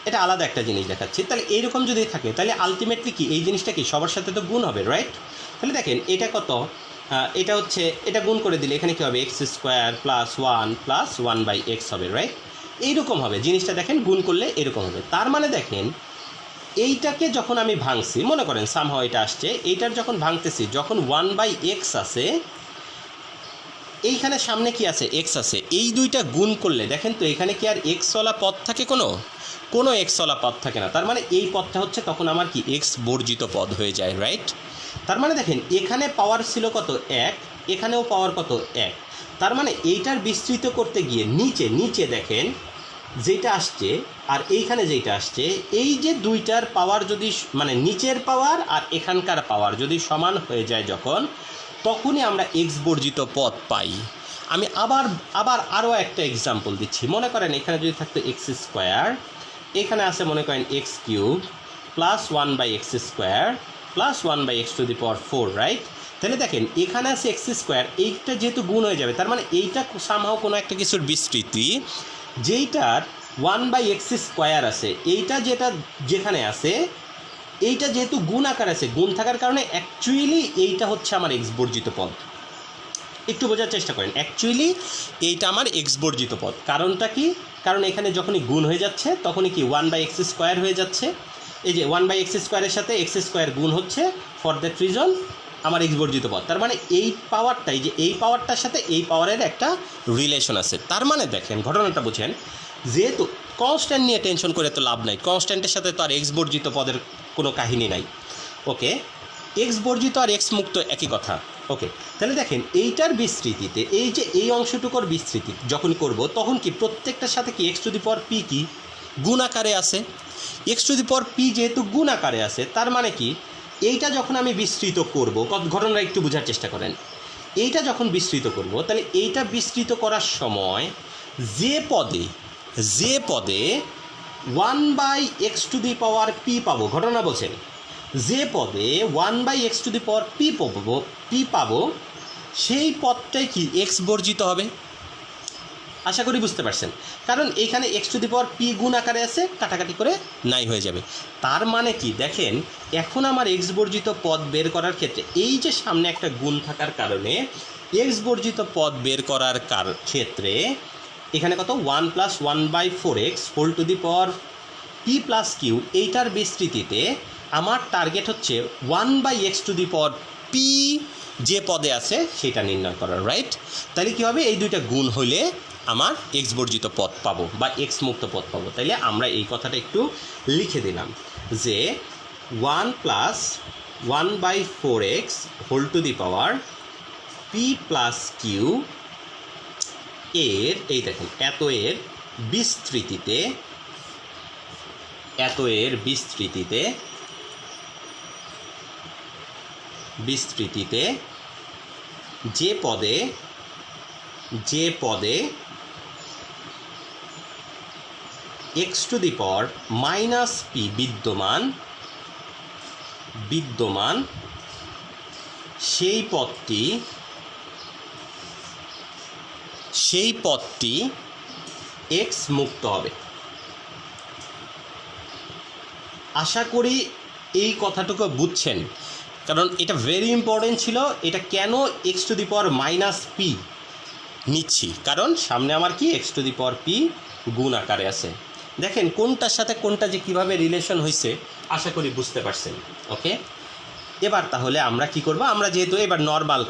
এটা আলাদা একটা জিনিস দেখাচ্ছি। তাহলে এইরকম যদি থাকে, তাহলে আলটিমেটলি কি এই জিনিসটা কি সবার সাথে তো গুণ হবে, রাইট? তাহলে দেখেন এটা কত, এটা হচ্ছে, এটা গুণ করে দিলে এখানে কী হবে, x² + 1 + 1/x হবে, রাইট? এইরকম হবে জিনিসটা, দেখেন গুণ করলে এরকম হবে। তার মানে দেখেন এইটাকে যখন আমি ভাঙছি, মনে করেন সামহাও এটা আসছে, এইটার যখন ভাঙতেছি, যখন 1/x আছে, এইখানে সামনে কি আছে, x আছে, এই দুইটা গুণ করলে দেখেন তো এখানে কি আর এক্সওয়ালা পদ থাকে, কোনো এক্সওয়ালা পদ থাকে না। তার মানে এই পদটা হচ্ছে তখন আমার কি এক্স বর্জিত পদ হয়ে যায়, রাইট? তার মানে দেখেন এখানে পাওয়ার ছিল কত, 1, এখানেও পাওয়ার কত, 1। তার মানে এইটার বিস্তৃত করতে গিয়ে নিচে দেখেন যেটা আসছে আর এইখানে যেটা আসছে, এই যে দুইটার পাওয়ার যদি, মানে নিচের পাওয়ার আর এখানকার পাওয়ার যদি সমান হয়ে যায় যখন, তখনই আমরা এক্স বর্জিত পদ পাই। আমি আবার আরও একটা এক্সাম্পল দিচ্ছি। মনে করেন এখানে যদি থাকতো x², এখানে আছে মনে করেন x³ + 1/x² + 1/x to the power 4, right? তাহলে দেখেন এখানে আছে x², এইটা যেহেতু গুণ হয়ে যাবে, তার মানে এইটা সামহাও কোনো একটা কিছুর বিস্তৃতি, যেইটার 1/x² আছে, এইটা যেখানে আছে, এইটা যেহেতু গুণ আকার আছে, গুণ থাকার কারণে অ্যাকচুয়ালি এইটা হচ্ছে আমার এক্স বর্জিত পদ। একটু বোঝার চেষ্টা করেন, অ্যাকচুয়ালি এইটা আমার এক্স বর্জিত পদ। কারণটা কি, কারণ এখানে যখনই গুণ হয়ে যাচ্ছে তখনই কি 1/x² হয়ে যাচ্ছে। এই যে 1/x² সাথে x² গুণ হচ্ছে, ফর দ্যাট রিজন আমার এক্স বর্জিত পদ। তার মানে এই পাওয়ারটাই, যে এই পাওয়ারটার সাথে এই পাওয়ারের একটা রিলেশন আছে। তার মানে দেখেন ঘটনাটা বুঝেন, যেহেতু কনস্ট্যান্ট নিয়ে টেনশন করে তো লাভ নাই, কনস্ট্যান্টের সাথে তো আর এক্স বর্জিত পদের কোনো কাহিনী নাই। ওকে, এক্স বর্জিত আর এক্স মুক্ত একই কথা। ওকে, তাহলে দেখেন এইটার বিস্তৃতিতে, এই যে এই অংশটুকুর বিস্তৃতি যখন করব, তখন কি প্রত্যেকটার সাথে কি x to the power P কি গুণ আকারে আছে। x to the power P যেহেতু গুণ আকারে আছে, তার মানে কি এইটা যখন আমি বিস্তৃত করব, ঘটনাটা একটু বোঝার চেষ্টা করেন, এইটা যখন বিস্তৃত করব তাহলে এইটা বিস্তৃত করার সময় যে পদে 1/x⁴ পাবো, ঘটনা বলছেন, যে পদে 1/x⁴ পাবো সেই পদটাই কি এক্স বর্জিত হবে। আশা করি বুঝতে পারছেন, কারণ এইখানে x⁴ গুণ আকারে আছে, কাটাকাটি করে নাই হয়ে যাবে। তার মানে কি দেখেন, এখন আমার এক্স বর্জিত পদ বের করার ক্ষেত্রে এই যে সামনে একটা গুণ থাকার কারণে এক্স বর্জিত পদ বের করার ক্ষেত্রে এখানে কত 1 + 1/4x⁴ p+q এইটার বিস্তৃতিতে আমার টার্গেট হচ্ছে 1/x⁴ যে পদে আছে সেটা নির্ণয় করার, রাইট? তাহলে কী হবে, এই দুইটা গুণ হলে আমার এক্স বর্জিত পদ পাবো বা এক্স মুক্ত পদ পাবো। তাইলে আমরা এই কথাটা একটু লিখে দিলাম যে 1 + 1/4x⁴ p+q এর এই দেখেন এত এর বিস্তৃতিতে যে পদে x⁻p বিদ্যমান সেই পদটি এক্স মুক্ত হবে। আশা করি এই কথাটুকু বুঝছেন, কারণ এটা ভেরি ইম্পর্টেন্ট ছিল। এটা কেন x⁻p নিচ্ছি, কারণ সামনে আমার কি x⁻p গুণ আকারে আছে। দেখেন কোনটার সাথে কোনটা যে কীভাবে রিলেশন হয়েছে আশা করি বুঝতে পারছেন। ওকে, এবার তাহলে আমরা কি করব, আমরা যেহেতু এবার নর্মাল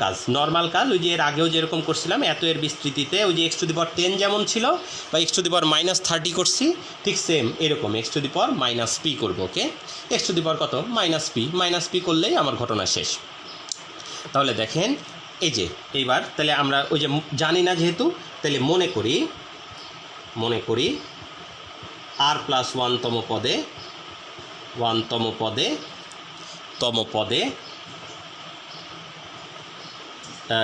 কাজ ওই যে এর আগেও যেরকম করছিলাম, এত এর বিস্তৃতিতে ওই যে x⁻10 যেমন ছিল বা x⁻−30 করছি, ঠিক সেম এরকম x⁻−p করব। ওকে, x⁻ কত -p করলেই আমার ঘটনা শেষ। তাহলে দেখেন এই যে এইবার তাহলে আমরা ওই যে জানি না যেহেতু, তাহলে মনে করি r+1তম পদে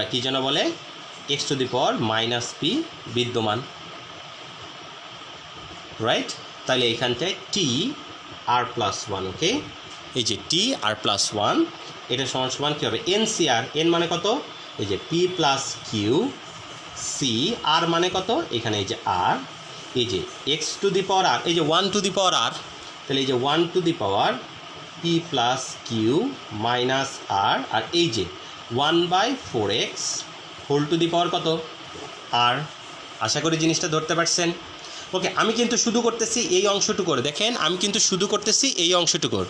কি যেন বলে x⁻−p বিদ্যমান, রাইট? তাহলে এইখানটায় t r+1, ওকে, এই যে t r+1 এটা সমান কী হবে, NCR, n মানে কত, এই যে p+q, c r মানে কত, এখানে এই যে r, এই যে x⁻r, এই যে 1⁻r, তাহলে এই যে 1⁻p+q - r, আর এই যে 1/4x⁴ কত r। আশা করি জিনিসটা ধরতে পারছেন। ওকে, আমি কিন্তু শুধু করতেছি এই অংশটুকুর, দেখেন আমি কিন্তু শুধু করতেছি এই অংশটুকুর।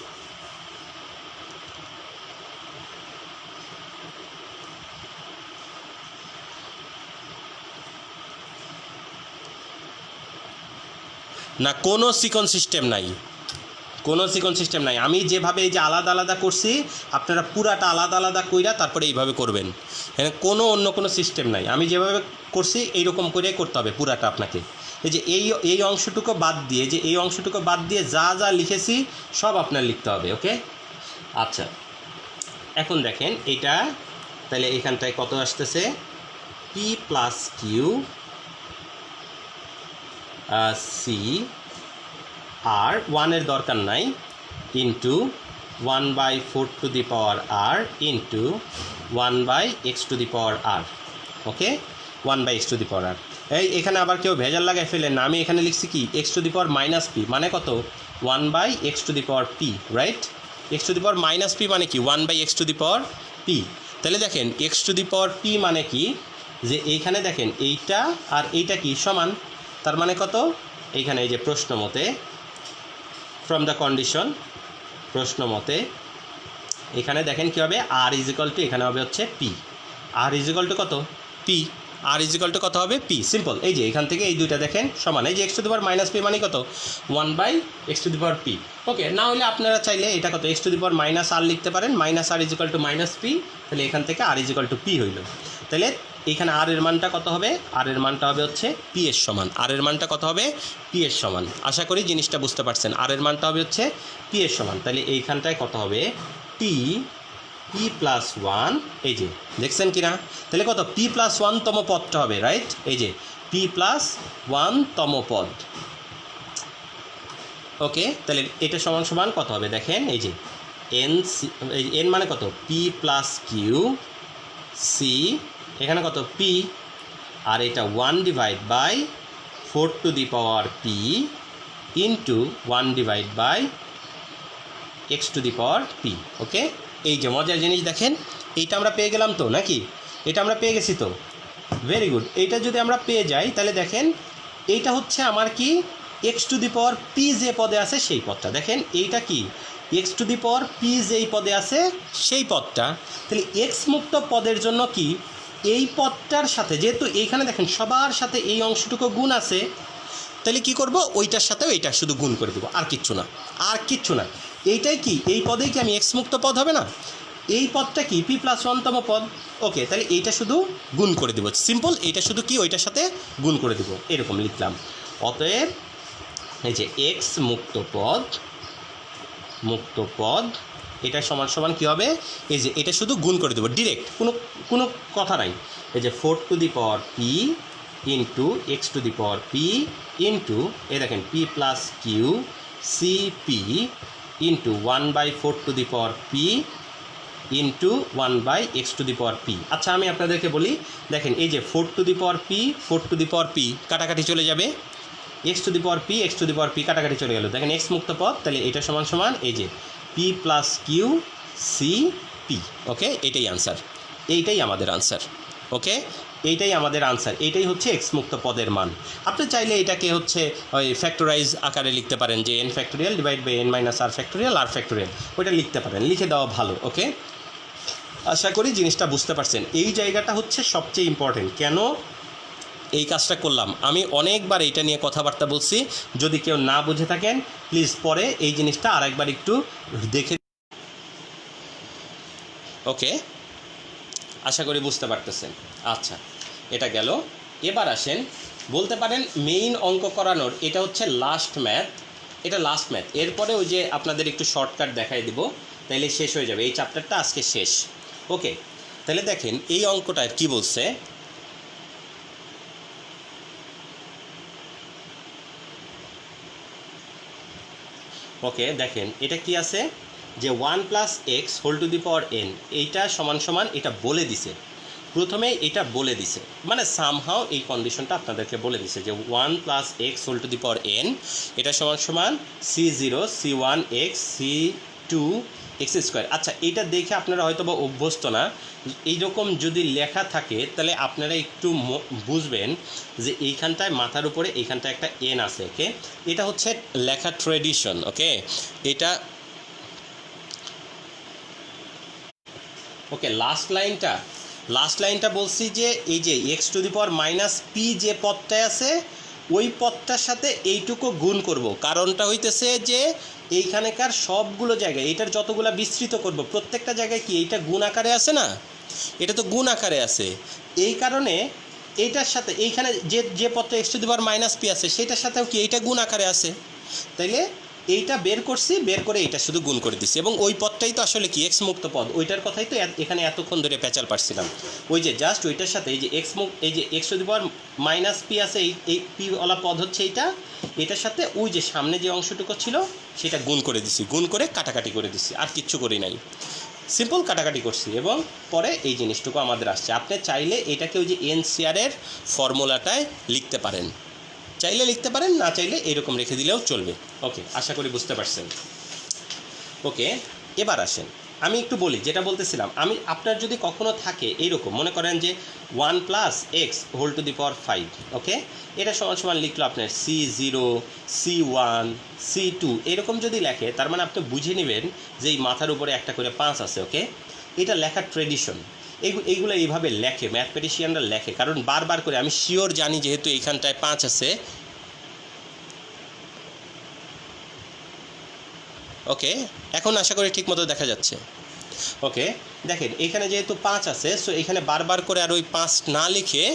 না কোনো সিকোয়েন্স সিস্টেম নাই, আমি যেভাবে এই যে আলাদা আলাদা করছি আপনারা পুরাটা আলাদা আলাদা কইরা তারপরে এইভাবে করবেন। এখানে অন্য কোনো সিস্টেম নাই, আমি যেভাবে করছি এইরকম করে করতে হবে পুরাটা আপনাকে। এই যে এই অংশটুকু বাদ দিয়ে যা যা লিখেছি সব আপনার লিখতে হবে। ওকে, আচ্ছা এখন দেখেন এটা তাহলে এখানটায় কত আসতেছে, p+q c আর 1 দরকার নাই ইন্টু 1/4r ইন্টু 1/x⁻r। ওকে, 1/x⁻r। এখানে আবার কেউ ভেজাল লাগাই ফেলেন না, আমি এখানে লিখছি কি x⁻−p মানে কত 1/x⁻p, রাইট? x⁻−p মানে কি 1/x⁻p। তাহলে দেখেন x⁻p মানে কি, যে এইখানে দেখেন এইটা আর এইটা কি সমান, তার মানে কত, এইখানে এই যে প্রশ্ন মতে ফ্রম দ্য কন্ডিশন এখানে দেখেন কী হবে, r = এখানে হবে হচ্ছে p, r = কত p, r = কত হবে p, সিম্পল। এই যে এখান থেকে এই দুইটা দেখেন সমান, এই যে x⁻−p মানে কত 1/x⁻p। ওকে, না হলে আপনারা চাইলে এটা কত x⁻−r লিখতে পারেন, -r = -p, তাহলে এখান থেকে r = p হইল। তাহলে এইখানে r এর মানটা কত হবে, r এর মানটা হবে হচ্ছে p এর সমান, r এর মানটা কত হবে p এর সমান। আশা করি জিনিসটা বুঝতে পারছেন, r এর মানটা হবে হচ্ছে p এর সমান। তাহলে এইখানটায় কত হবে, t পি প্লাস ওয়ান, এই যে দেখছেন কিনা, তাহলে কত পি প্লাস ওয়ানতম পদটা হবে, রাইট, এই যে পি প্লাস ওয়ানতম পদ। ওকে, তাহলে এটা সমান সমান কত হবে দেখেন, এই যে এন সি, এন মানে কত পি প্লাস কিউ সি, এখানে কত পি, আর এটা 1 divide by 4 to the power P into 1 divide by x to the power p. Okay, এই যে মজার জিনিস দেখেন, এইটা আমরা পেয়ে গেলাম তো নাকি, এটা আমরা পেয়ে গেছি তো, ভেরি গুড। এইটা যদি আমরা পেয়ে যাই তাহলে দেখেন এইটা হচ্ছে আমার কি x to the power P যে পদে আছে সেই পদটা, দেখেন এইটা কি x to the power P যেই পদে আছে সেই পদটা। তাহলে এক্স মুক্ত পদের জন্য কি এই পদটার সাথে, যেহেতু এইখানে দেখেন সবার সাথে এই অংশটুকু গুণ আছে, তাহলে কি করব ওইটার সাথেও এইটা শুধু গুণ করে দেবো, আর কিচ্ছু না, আর কিচ্ছু না। এইটাই কি এই পদেই কি আমি এক্স মুক্ত পদ হবে না, এই পদটা কি পি প্লাস ওয়ানতম পদ। ওকে, তাহলে এইটা শুধু গুণ করে দেবো, সিম্পল, এইটা শুধু কি ওইটার সাথে গুণ করে দেবো, এরকম লিখলাম। অতএব এই যে এক্স মুক্ত পদ এটা সমান সমান কী হবে, এই যে এটা শুধু গুণ করে দেবো ডিরেক্ট, কোনো কথা নাই। এই যে 4 to the power P into X to the power P into এই দেখেন P plus Q C P into 1/4 to the power P into 1/x to the power P. আচ্ছা আমি আপনাদেরকে বলি, দেখেন এই যে 4 টু দি পাওয়ার পি কাটাকাটি চলে যাবে, x to the power P কাটাকাটি চলে গেল, দেখেন এক্স মুক্ত পদ, তাহলে এটা সমান সমান এই যে p plus Q C p. Okay, এটাই আনসার, এইটাই আমাদের আনসার। ওকে, এইটাই আমাদের আনসার, এইটাই হচ্ছে এক্স মুক্ত পদের মান। আপনি চাইলে এটাকে হচ্ছে ওই ফ্যাক্টরাইজ আকারে লিখতে পারেন, যে N factorial divide by N minus R factorial ওইটা লিখতে পারেন, লিখে দেওয়া ভালো। ওকে, আশা করি জিনিসটা বুঝতে পারছেন। এই জায়গাটা হচ্ছে সবচেয়ে ইম্পর্টেন্ট, কেন এই কাজটা করলাম আমি অনেকবার এইটা নিয়ে কথাবার্তা বলছি, যদি কেউ না বুঝে থাকেন প্লিজ পরে এই জিনিসটা আরেকবার একটু দেখে। ওকে, আশা করি বুঝতে পারতেছেন। আচ্ছা, এটা গেল। এবার আসেন, বলতে পারেন মেইন অঙ্ক করানোর এটা হচ্ছে লাস্ট ম্যাথ, এটা লাস্ট ম্যাথ, এরপরে ওই যে আপনাদের একটু শর্টকাট দেখাই দিব, তাইলে শেষ হয়ে যাবে এই চ্যাপ্টারটা, আজকে শেষ। ওকে, তাহলে দেখেন এই অঙ্কটা কি বলছে, ওকে দেখেন এটা কি আছে, যে 1 plus x whole to the power N, এইটা সমান সমান এটা বলে দিছে, প্রথমে এটা বলে দিছে, মানে সামহাও এই কন্ডিশনটা আপনাদেরকে বলে দিছে যে 1 plus x whole to the power N এটা সমান সমান C0 C1 x C2 x square. আচ্ছা, এইটা দেখে আপনারা হয়তো বা অভ্যস্ত না, এইরকম যদি লেখা থাকে তাহলে আপনারা একটু বুঝবেন যে এইখানটায় মাথার উপরে এইখানটায় একটা এন আছে। ওকে, এটা হচ্ছে লেখা ট্রেডিশন। ওকে, এটা ওকে লাস্ট লাইনটা বলছি যে এই যে x to the power minus P যে পদটায় আছে ওই পদটার সাথে এইটুকু গুণ করব, কারণটা হইতেছে যে এইখানেকার সবগুলো জায়গায় এইটার যতগুলো বিস্তৃত করব প্রত্যেকটা জায়গায় কি এইটা গুণ আকারে আছে না, এটা তো গুণ আকারে আছে, এই কারণে এইটার সাথে এইখানে যে পদটা x to the power minus P আছে সেটার সাথেও কি এইটা গুণ আকারে আছে, তাইলে এইটা বের করছি, বের করে এইটা শুধু গুণ করে দিচ্ছি, এবং ওই পদটাই তো আসলে কি এক্স মুক্ত পদ, ওইটার কথাই তো এখানে এতক্ষণ ধরে পেঁচাল পারছিলাম, ওই যে জাস্ট ওইটার সাথে এই যে এই যে x to the power minus P আছে, এই পি ওয়ালা পদ হচ্ছে এটার সাথে ওই যে সামনে যে অংশটুকু ছিল সেটা গুণ করে দিছি, গুণ করে কাটাকাটি করে দিছি, আর কিচ্ছু করি নাই, সিম্পল কাটাকাটি করছি, এবং পরে এই জিনিসটুকু আমাদের আসছে। আপনি চাইলে এটাকে ওই যে এনসিআরের ফর্মুলাটায় লিখতে পারেন, চাইলে লিখতে পারেন, না চাইলে এরকম রেখে দিলেও চলবে। ওকে, আশা করি বুঝতে পারছেন। ওকে, এবার আসেন আমি একটু বলি, যেটা বলতেছিলাম আমি, আপনার যদি কখনো থাকে এইরকম মনে করেন যে 1 plus x whole to the power 5, okay, এটা সমান সমান লিখলো আপনার C0 C1 C2 এরকম যদি লেখে, তার মানে আপনি বুঝে নেবেন যে এই মাথার উপরে একটা করে 5 আছে। ওকে, এটা লেখার ট্রেডিশন, এইগুলো এইভাবে লেখে, ম্যাথমেটিশিয়ানরা লেখে, কারণ বারবার করে আমি শিওর জানি যেহেতু এইখানটায় 5 আছে। ওকে, এখন আশা করি ঠিক মতো দেখা যাচ্ছে। ওকে, দেখেন এখানে যেহেতু 5 আছে, সো এখানে বারবার করে আর ওই 5 না লিখে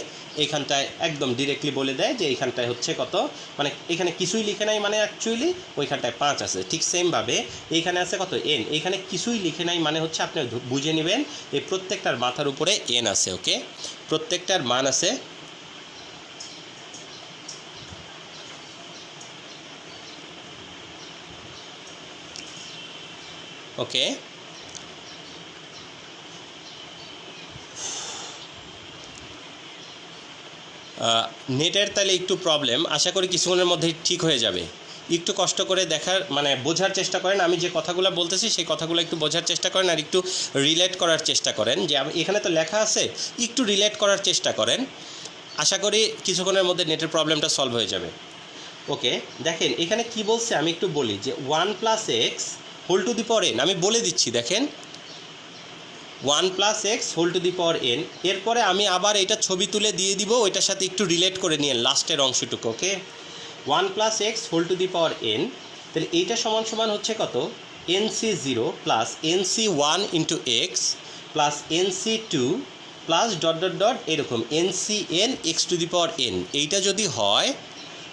এইখানটায় একদম ডিরেক্টলি বলে দেয় যে এইখানটায় হচ্ছে কত, মানে এখানে কিছুই লিখে নাই, মানে অ্যাকচুয়ালি ওইখানটায় 5 আছে। ঠিক সেমভাবে এইখানে আছে কত n, এইখানে কিছুই লিখে নাই, মানে হচ্ছে আপনি বুঝে নেবেন এই প্রত্যেকটার মাথার উপরে n আছে। ওকে, প্রত্যেকটার মান আছে ওকে। নেটের তাহলে একটু প্রবলেম, আশা করি কিছুক্ষণের মধ্যেই ঠিক হয়ে যাবে। একটু কষ্ট করে দেখার মানে বোঝার চেষ্টা করেন, আমি যে কথাগুলো বলতেছি সেই কথাগুলো একটু বোঝার চেষ্টা করেন, আর একটু রিলেট করার চেষ্টা করেন, যে এখানে তো লেখা আছে, একটু রিলেট করার চেষ্টা করেন। আশা করি কিছুক্ষণের মধ্যে নেটের প্রবলেমটা সলভ হয়ে যাবে। ওকে, দেখেন এখানে কি বলছে আমি একটু বলি, যে 1 + x whole to the power n, আমি বলে দিচ্ছি দেখেন 1 + x whole to the power n। এরপরে আমি আবার এটা ছবি তুলে দিয়ে দিব, ওইটার সাথে একটু রিলেট করে নিয়ে লাস্টের অংশটুকু। Okay, 1 + x whole to the power n, তাহলে এইটা সমান সমান হচ্ছে কত, nc0 plus nc1 into X plus nc2 plus dot dot dot এরকম ncn x to the power n। এইটা যদি হয়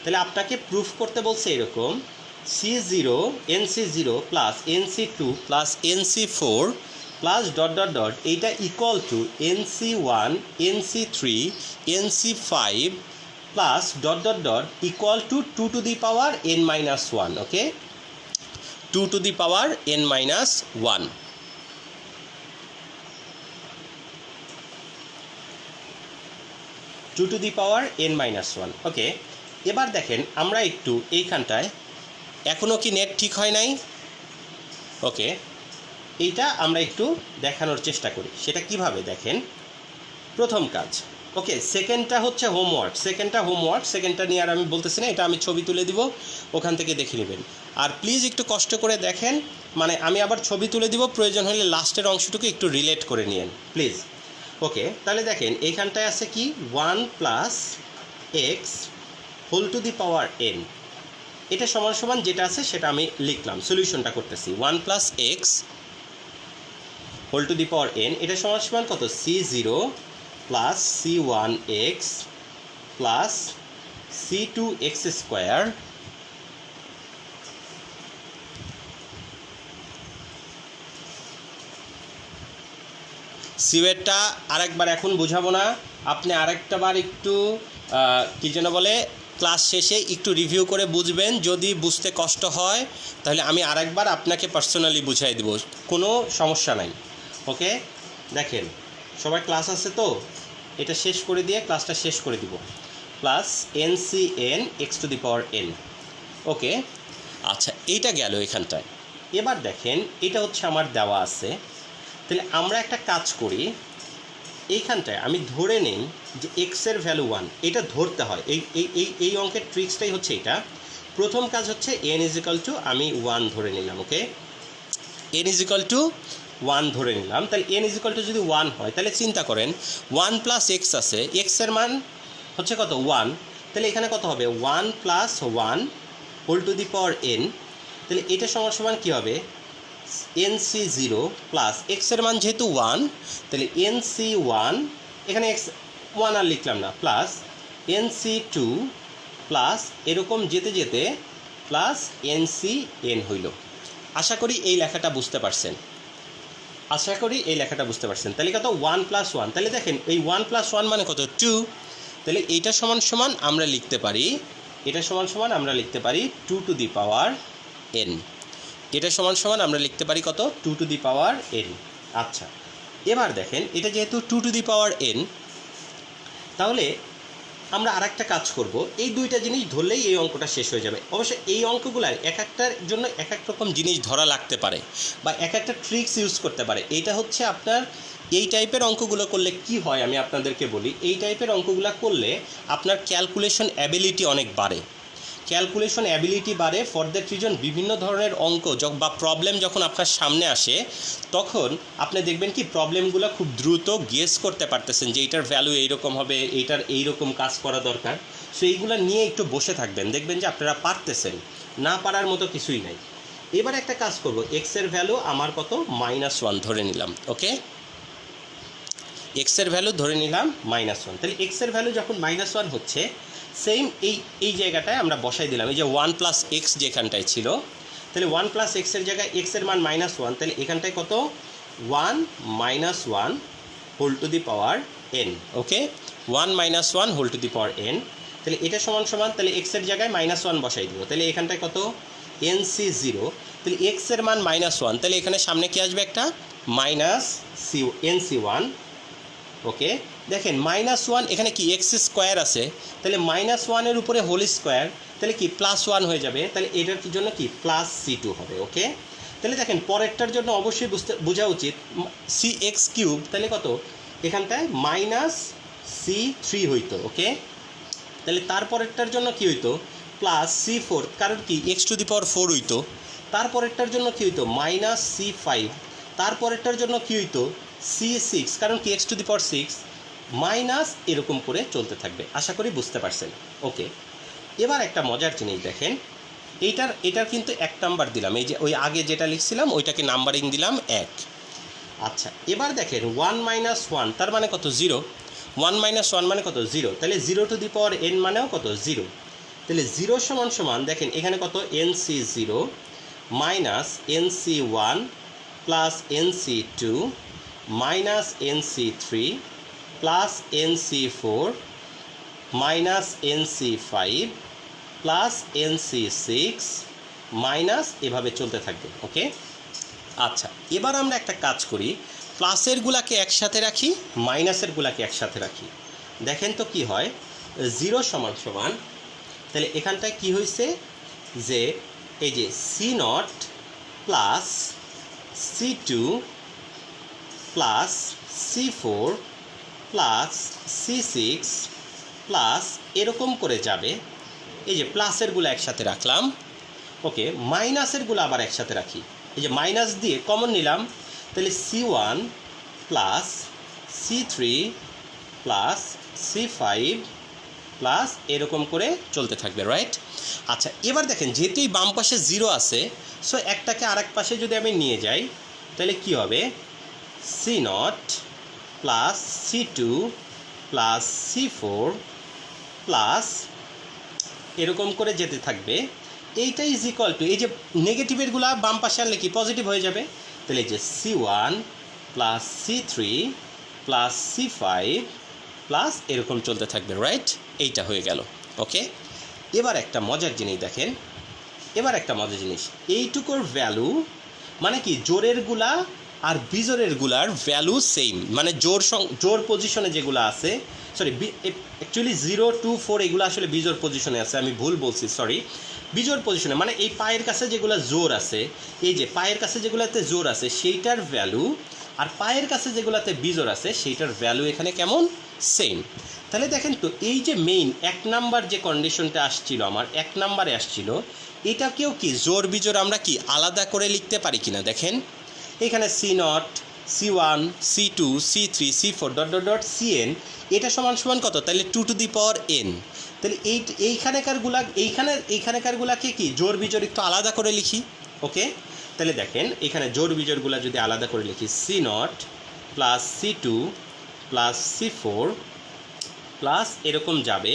তাহলে আপনাকে প্রুফ করতে বলছে এরকম c0 nc0 plus nc2 plus nc4 plus dot dot dot, এইটা equal to nc1 nc3 nc5 plus dot dot dot equal to 2 to the power n minus 1। Okay, 2 to the power n minus 1। Two to the power n minus 1। Okay, এবার দেখেন আমরা একটু এইখানটায়, এখনও কি নেট ঠিক হয় নাই? ওকে, এইটা আমরা একটু দেখানোর চেষ্টা করি, সেটা কিভাবে দেখেন। প্রথম কাজ, ওকে, সেকেন্ডটা হচ্ছে হোমওয়ার্ক, সেকেন্ডটা নিয়ে আর আমি বলতেছি না, এটা আমি ছবি তুলে দিব, ওখান থেকে দেখে নেবেন। আর প্লিজ একটু কষ্ট করে দেখেন, মানে আমি আবার ছবি তুলে দিব, প্রয়োজন হলে লাস্টের অংশটুকু একটু রিলেট করে নিন প্লিজ। ওকে, তাহলে দেখেন এইখানটায় আছে কি 1 + x whole to the power n, এটা সমান সমান যেটা আছে সেটা আমি লিখলাম, সলিউশনটা করতেছি। 1 + x whole to the power n, এটা সমান সমান কত, c0 plus c1x plus c2x square সিওয়েরটা আরেকবার এখন বোঝাবো না, আপনি আরেকটা বার একটু কী যেন বলে, ক্লাস শেষে একটু রিভিউ করে বুঝবেন। যদি বুঝতে কষ্ট হয় তাহলে আমি আরেকবার আপনাকে পার্সোনালি বুঝাই দেব, কোনো সমস্যা নাই। ওকে, দেখেন সবাই ক্লাস আছে তো, এটা শেষ করে দিয়ে ক্লাসটা শেষ করে দিব। Plus ncn x to the power n। ওকে, আচ্ছা এইটা গেল এখানটায়। এবার দেখেন এটা হচ্ছে আমার দেওয়া আছে, তাহলে আমরা একটা কাজ করি, এইখানটায় আমি ধরে নেই যে এক্সের ভ্যালু 1, এটা ধরতে হয়। এই অঙ্কের ট্রিক্সটাই হচ্ছে এটা। প্রথম কাজ হচ্ছে n = আমি 1 ধরে নিলাম। ওকে, n = 1 ধরে নিলাম, তাহলে n = যদি 1 হয় তাহলে চিন্তা করেন 1 + x আছে, x এর মান হচ্ছে কত 1, তাহলে এখানে কত হবে 1 + 1 whole to the power n, তাহলে এটা সমান সমান কী হবে nc0 প্লাস x এর মান যেহেতু 1, তাহলে nc1, এখানে x 1 আর লিখলাম না, প্লাস nc2 প্লাস এরকম যেতে যেতে প্লাস ncn হইল। আশা করি এই লেখাটা বুঝতে পারছেন, তাহলে কত 1 + 1, তাহলে দেখেন এই 1 + 1 মানে কত 2, তাহলে এইটা সমান সমান আমরা লিখতে পারি, 2 টু দি পাওয়ার n, এটা সমান সমান আমরা লিখতে পারি কত 2 টু দি পাওয়ার n। আচ্ছা, এবার দেখেন এটা যেহেতু 2 টু দি পাওয়ার n, তাহলে আমরা আরেকটা কাজ করব, এই দুইটা জিনিস ধরলেই এই অঙ্কটা শেষ হয়ে যাবে। অবশ্যই এই অঙ্কগুলার এক একটার জন্য এক এক রকম জিনিস ধরা লাগতে পারে বা এক একটা ট্রিক্স ইউজ করতে পারে। এইটা হচ্ছে আপনার এই টাইপের অঙ্কগুলো করলে কি হয় আমি আপনাদেরকে বলি, এই টাইপের অঙ্কগুলো করলে আপনার ক্যালকুলেশন অ্যাবিলিটি অনেক বাড়ে, ফর দ্যাট রিজন বিভিন্ন ধরনের অঙ্ক বা প্রবলেম যখন আপনার সামনে আসে তখন আপনি দেখবেন কি প্রবলেমগুলো খুব দ্রুত গেস করতে পারতেছেন যে এইটার ভ্যালু এইরকম হবে, এইটার এইরকম কাজ করা দরকার। সো এইগুলো নিয়ে একটু বসে থাকবেন, দেখবেন যে আপনারা পারতেছেন, না পারার মতো কিছুই নাই। এবার একটা কাজ করব, এক্সের ভ্যালু আমার কত -1 ধরে নিলাম। ওকে, এক্সের ভ্যালু ধরে নিলাম -1। তাহলে এক্সের ভ্যালু যখন -1 হচ্ছে, সেম এই জায়গাটায় আমরা বসাই দিলাম, এই যে 1 + x যেখানটায় ছিল, তাহলে 1 + x এর জায়গায় এক্সের মান -1, তাহলে এখানটায় কত 1 - 1 whole to the power n। Okay, 1 - 1 whole to the power n, তাহলে এটা সমান সমান, তাহলে এক্সের জায়গায় -1 বসাই দিব, তাহলে এখানটায় কত nc0, তাহলে এক্স এর মান -1, তাহলে এখানে সামনে কি আসবে একটা -nc1। ওকে, দেখেন -1 এখানে কি এক্স স্কোয়ার আছে, তাহলে -1 এর উপরে হোল স্কোয়ার, তাহলে কি +1 হয়ে যাবে, তাহলে এটার জন্য কি +c2 হবে। ওকে, তাহলে দেখেন পরেরটার জন্য অবশ্যই বোঝা উচিত cx3, তাহলে কত এখানটায় -c3 হইতো। ওকে, তাহলে তারপরেরটার জন্য কি হইতো +c4, কারণ কি x⁴ হইতো। তারপরেরটার জন্য কি হইতো -c5, তারপরেরটার জন্য কি হইতো c6, কারণ কি x⁴ মাইনাস, এরকম করে চলতে থাকবে। আশা করি বুঝতে পারছেন। ওকে, এবার একটা মজার জিনিস দেখেন, এটার কিন্তু 1 নাম্বার দিলাম, এই যে ওই আগে যেটা লিখছিলাম ওইটাকে নাম্বারিং দিলাম 1। আচ্ছা, এবার দেখেন 1 - 1 তার মানে কত 0, 1 - 1 মানে কত 0, তাহলে 0 টু দি পাওয়ার n মানেও কত 0, তাহলে 0 সমান সমান দেখেন এখানে কত nc0 -nc1 plus nc2 minus nc3 plus nc4 minus nc5 plus nc6 minus, এভাবে চলতে থাকবে। ওকে, আচ্ছা, এবার আমরা একটা কাজ করি, প্লাসের গুলাকে একসাথে রাখি, মাইনাসের গুলাকে একসাথে রাখি, দেখেন তো কি হয়। 0 সমান সমান, তাহলে এখানটায় কি হয়েছে যে এই যে c0 plus c2 plus c4 plus c6 plus, এরকম করে যাবে। এই যে প্লাসেরগুলো একসাথে রাখলাম। ওকে, মাইনাসেরগুলো আবার একসাথে রাখি, এই যে মাইনাস দিয়ে কমন নিলাম, তাহলে c1 plus c3 plus c5 plus, এরকম করে চলতে থাকবে। রাইট, আচ্ছা, এবার দেখেন যেহেতু এই বাম পাশে 0 আছে, সো একটাকে আরেক পাশে যদি আমি নিয়ে যাই, তাহলে কি হবে c0 plus c2 plus c4 plus, এরকম করে যেতে থাকবে। এইটা ইজ ইকুয়াল টু, এই যে নেগেটিভেরগুলা বাম পাশে আনলে কি পজিটিভ হয়ে যাবে, তাহলে এই যে c1 plus c3 plus c5 plus, এরকম চলতে থাকবে। রাইট, এইটা হয়ে গেল। ওকে, এবার একটা মজার জিনিস দেখেন, এবার একটা মজার জিনিস, এইটুকুর ভ্যালু মানে কি জোরেরগুলা আর বিজোরেরগুলার ভ্যালু সেম, মানে জোর পজিশনে যেগুলো আছে, সরি অ্যাকচুয়ালি 0 2 4 এগুলো আসলে বিজোর পজিশনে আছে, আমি ভুল বলছি, সরি, বিজোর পজিশনে মানে এই পায়ের কাছে যেগুলো জোর আছে, এই যে পায়ের কাছে যেগুলোতে জোর আছে সেইটার ভ্যালু, আর পায়ের কাছে যেগুলোতে বিজোর আছে সেইটার ভ্যালু এখানে কেমন সেম। তাহলে দেখেন তো এই যে মেইন 1 নাম্বার যে কন্ডিশনটা আসছিল, আমার 1 নাম্বারে আসছিল, এটাকেও কি জোর বিজোর আমরা কি আলাদা করে লিখতে পারি কিনা দেখেন, এখানে c0 c1 c2 c3 c4 dot dot dot cn, এটা সমান সমান কত, তাহলে 2 টু দি পাওয়ার n, তাহলে এইখানেকারগুলাকে কি জোর বিজোর একটু আলাদা করে লিখি। ওকে, তাহলে দেখেন এখানে জোর বিজোরগুলা যদি আলাদা করে লিখি, c0 plus c2 plus c4 plus, এরকম যাবে,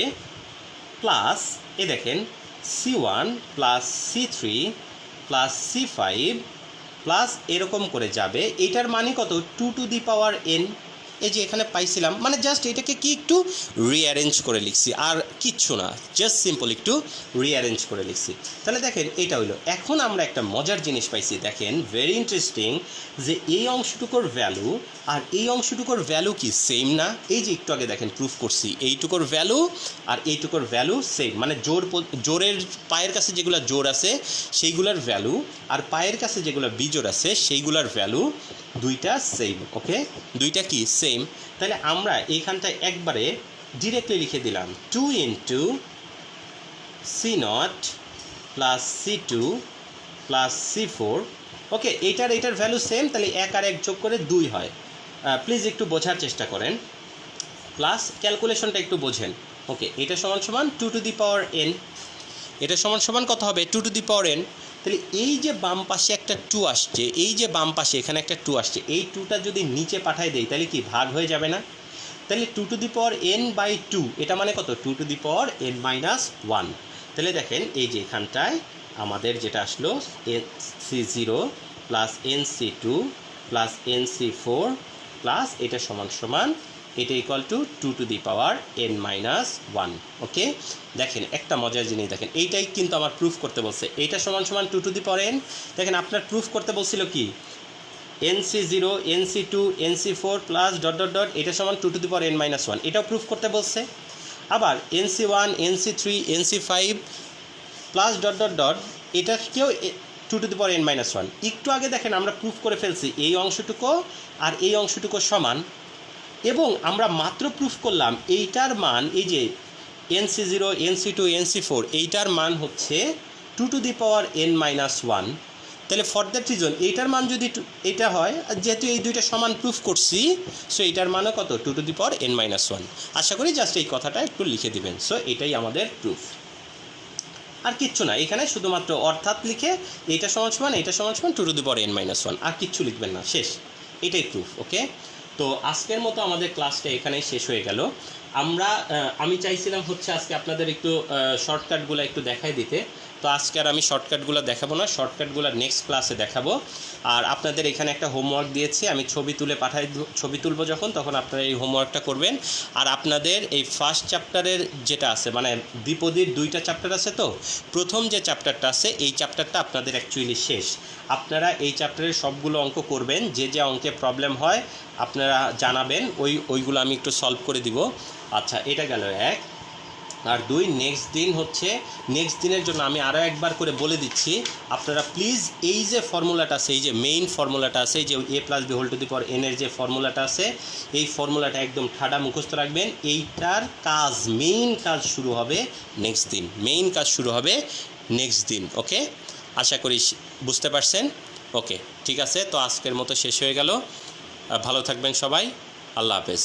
প্লাস এ দেখেন c1 plus c3 plus c5 plus, এরকম করে যাবে। এইটার মানে কত 2 টু দি পাওয়ার n, এই যে এখানে পাইছিলাম, মানে জাস্ট এটাকে কি একটু রিঅ্যারেঞ্জ করে লিখছি, আর কিচ্ছু না, জাস্ট সিম্পল একটু রিঅ্যারেঞ্জ করে লিখছি। তাহলে দেখেন এটা হইলো। এখন আমরা একটা মজার জিনিস পাইছি, দেখেন ভেরি ইন্টারেস্টিং, যে এই অংশটুকুর ভ্যালু আর এই অংশটুকুর ভ্যালু কি সেম না, এই যে একটু আগে দেখেন প্রুফ করছি, এইটুকুর ভ্যালু আর এইটুকুর ভ্যালু সেম, মানে জোরের পায়ের কাছে যেগুলো জোর আছে সেইগুলোর ভ্যালু, আর পায়ের কাছে যেগুলো বিজোর আছে সেইগুলোর ভ্যালু দুইটা সেম। ওকে, দুইটা কি সেম। তাহলে আমরা এইখানটায় একবারে ডিরেক্টলি লিখে দিলাম 2 into c0 plus c2 plus c4। ওকে, এইটার ভ্যালু সেম, তাহলে 1 আর 1 যোগ করে 2 হয়। প্লিজ একটু বোঝার চেষ্টা করেন, প্লাস ক্যালকুলেশনটা একটু বোঝেন। ওকে, এটা সমান সমান 2 টু দি পাওয়ার n, এটা সমান সমান কত হবে 2 টু দি পাওয়ার n, তাহলে এই যে বাম পাশে একটা 2 আসছে, এই যে বাম পাশে এখানে একটা 2 আসছে, এই 2টা যদি নিচে পাঠাই দেই তাহলে কি ভাগ হয়ে যাবে না? তাহলে 2 to the power n by 2 এটা মানে কত? 2 to the power n minus 1। তাহলে দেখেন এই যে এখানটায় আমাদের যেটা আসলো nc0 plus nc2 plus nc4 plus এটা সমান সমান এটা equal to 2 to the power n minus 1। ওকে, দেখেন একটা মজার জিনিস দেখেন, এইটাই কিন্তু আমার প্রুফ করতে বলছে, এইটা সমান সমান 2 টু দি পাওয়ার n। দেখেন আপনার প্রুফ করতে বলছিল কি nc0 nc2 nc4 plus dot dot dot এটা সমান 2 to the power n minus 1, এটাও প্রুফ করতে বলছে। আবার nc1 nc3 nc5 plus dot dot dot এটাকেও 2 to the power n minus 1। একটু আগে দেখেন আমরা প্রুফ করে ফেলছি এই অংশটুকু আর এই অংশটুকু সমান, এবং আমরা মাত্র প্রুফ করলাম এইটার মান এই যে nc0 nc2 nc4 এইটার মান হচ্ছে 2 to the power n minus 1। তাহলে ফর দ্যাট রিজন এইটার মান যদি এটা হয়, যেহেতু এই দুইটা সমান প্রুফ করছি, সো এইটার মানও কত? 2 to the power n minus 1। আশা করি জাস্ট এই কথাটা একটু লিখে দিবেন। সো এটাই আমাদের প্রুফ, আর কিচ্ছু না এখানে, শুধুমাত্র অর্থাৎ লিখে এইটা সমান সমান এইটা সমান সমান 2 to the power n minus 1, আর কিচ্ছু লিখবেন না, শেষ, এটাই প্রুফ। ওকে, তো আজকের মতো আমাদের ক্লাসটা এখানেই শেষ হয়ে গেল। আমি চাইছিলাম হচ্ছে আজকে আপনাদের একটু শর্টকাটগুলো একটু দেখাই দিতে, তো আজকে আর আমি শর্টকাটগুলো দেখাবো না, শর্টকাটগুলো নেক্সট ক্লাসে দেখাবো। আর আপনাদের এখানে একটা হোমওয়ার্ক দিয়েছি, আমি ছবি তুলবো যখন, তখন আপনারা এই হোমওয়ার্কটা করবেন। আর আপনাদের এই ফার্স্ট চ্যাপ্টারের যেটা আছে, মানে দ্বিপদীর 2টা চ্যাপ্টার আছে, তো প্রথম যে চ্যাপ্টারটা আছে এই চ্যাপ্টারটা আপনাদের অ্যাকচুয়ালি শেষ। আপনারা এই চ্যাপ্টারের সবগুলো অঙ্ক করবেন, যে যে অঙ্কে প্রবলেম হয় আপনারা জানাবেন, ওইগুলো আমি একটু সলভ করে দিব। আচ্ছা, এটা গেল 1। আর 2, নেক্সট দিনের জন্য আমি আরও একবার করে বলে দিচ্ছি, আপনারা প্লিজ এই যে ফর্মুলাটা আছে, এই যে মেইন ফর্মুলাটা আছে, এই যে a plus B whole to the power n এর যে ফর্মুলাটা আছে, এই ফর্মুলাটা একদম ঠাডা মুখস্থ রাখবেন। এইটার কাজ, মেইন কাজ শুরু হবে নেক্সট দিন। ওকে, আশা করি বুঝতে পারছেন। ওকে, ঠিক আছে, তো আজকের মতো শেষ হয়ে গেল। ভালো থাকবেন সবাই, আল্লাহ হাফেজ।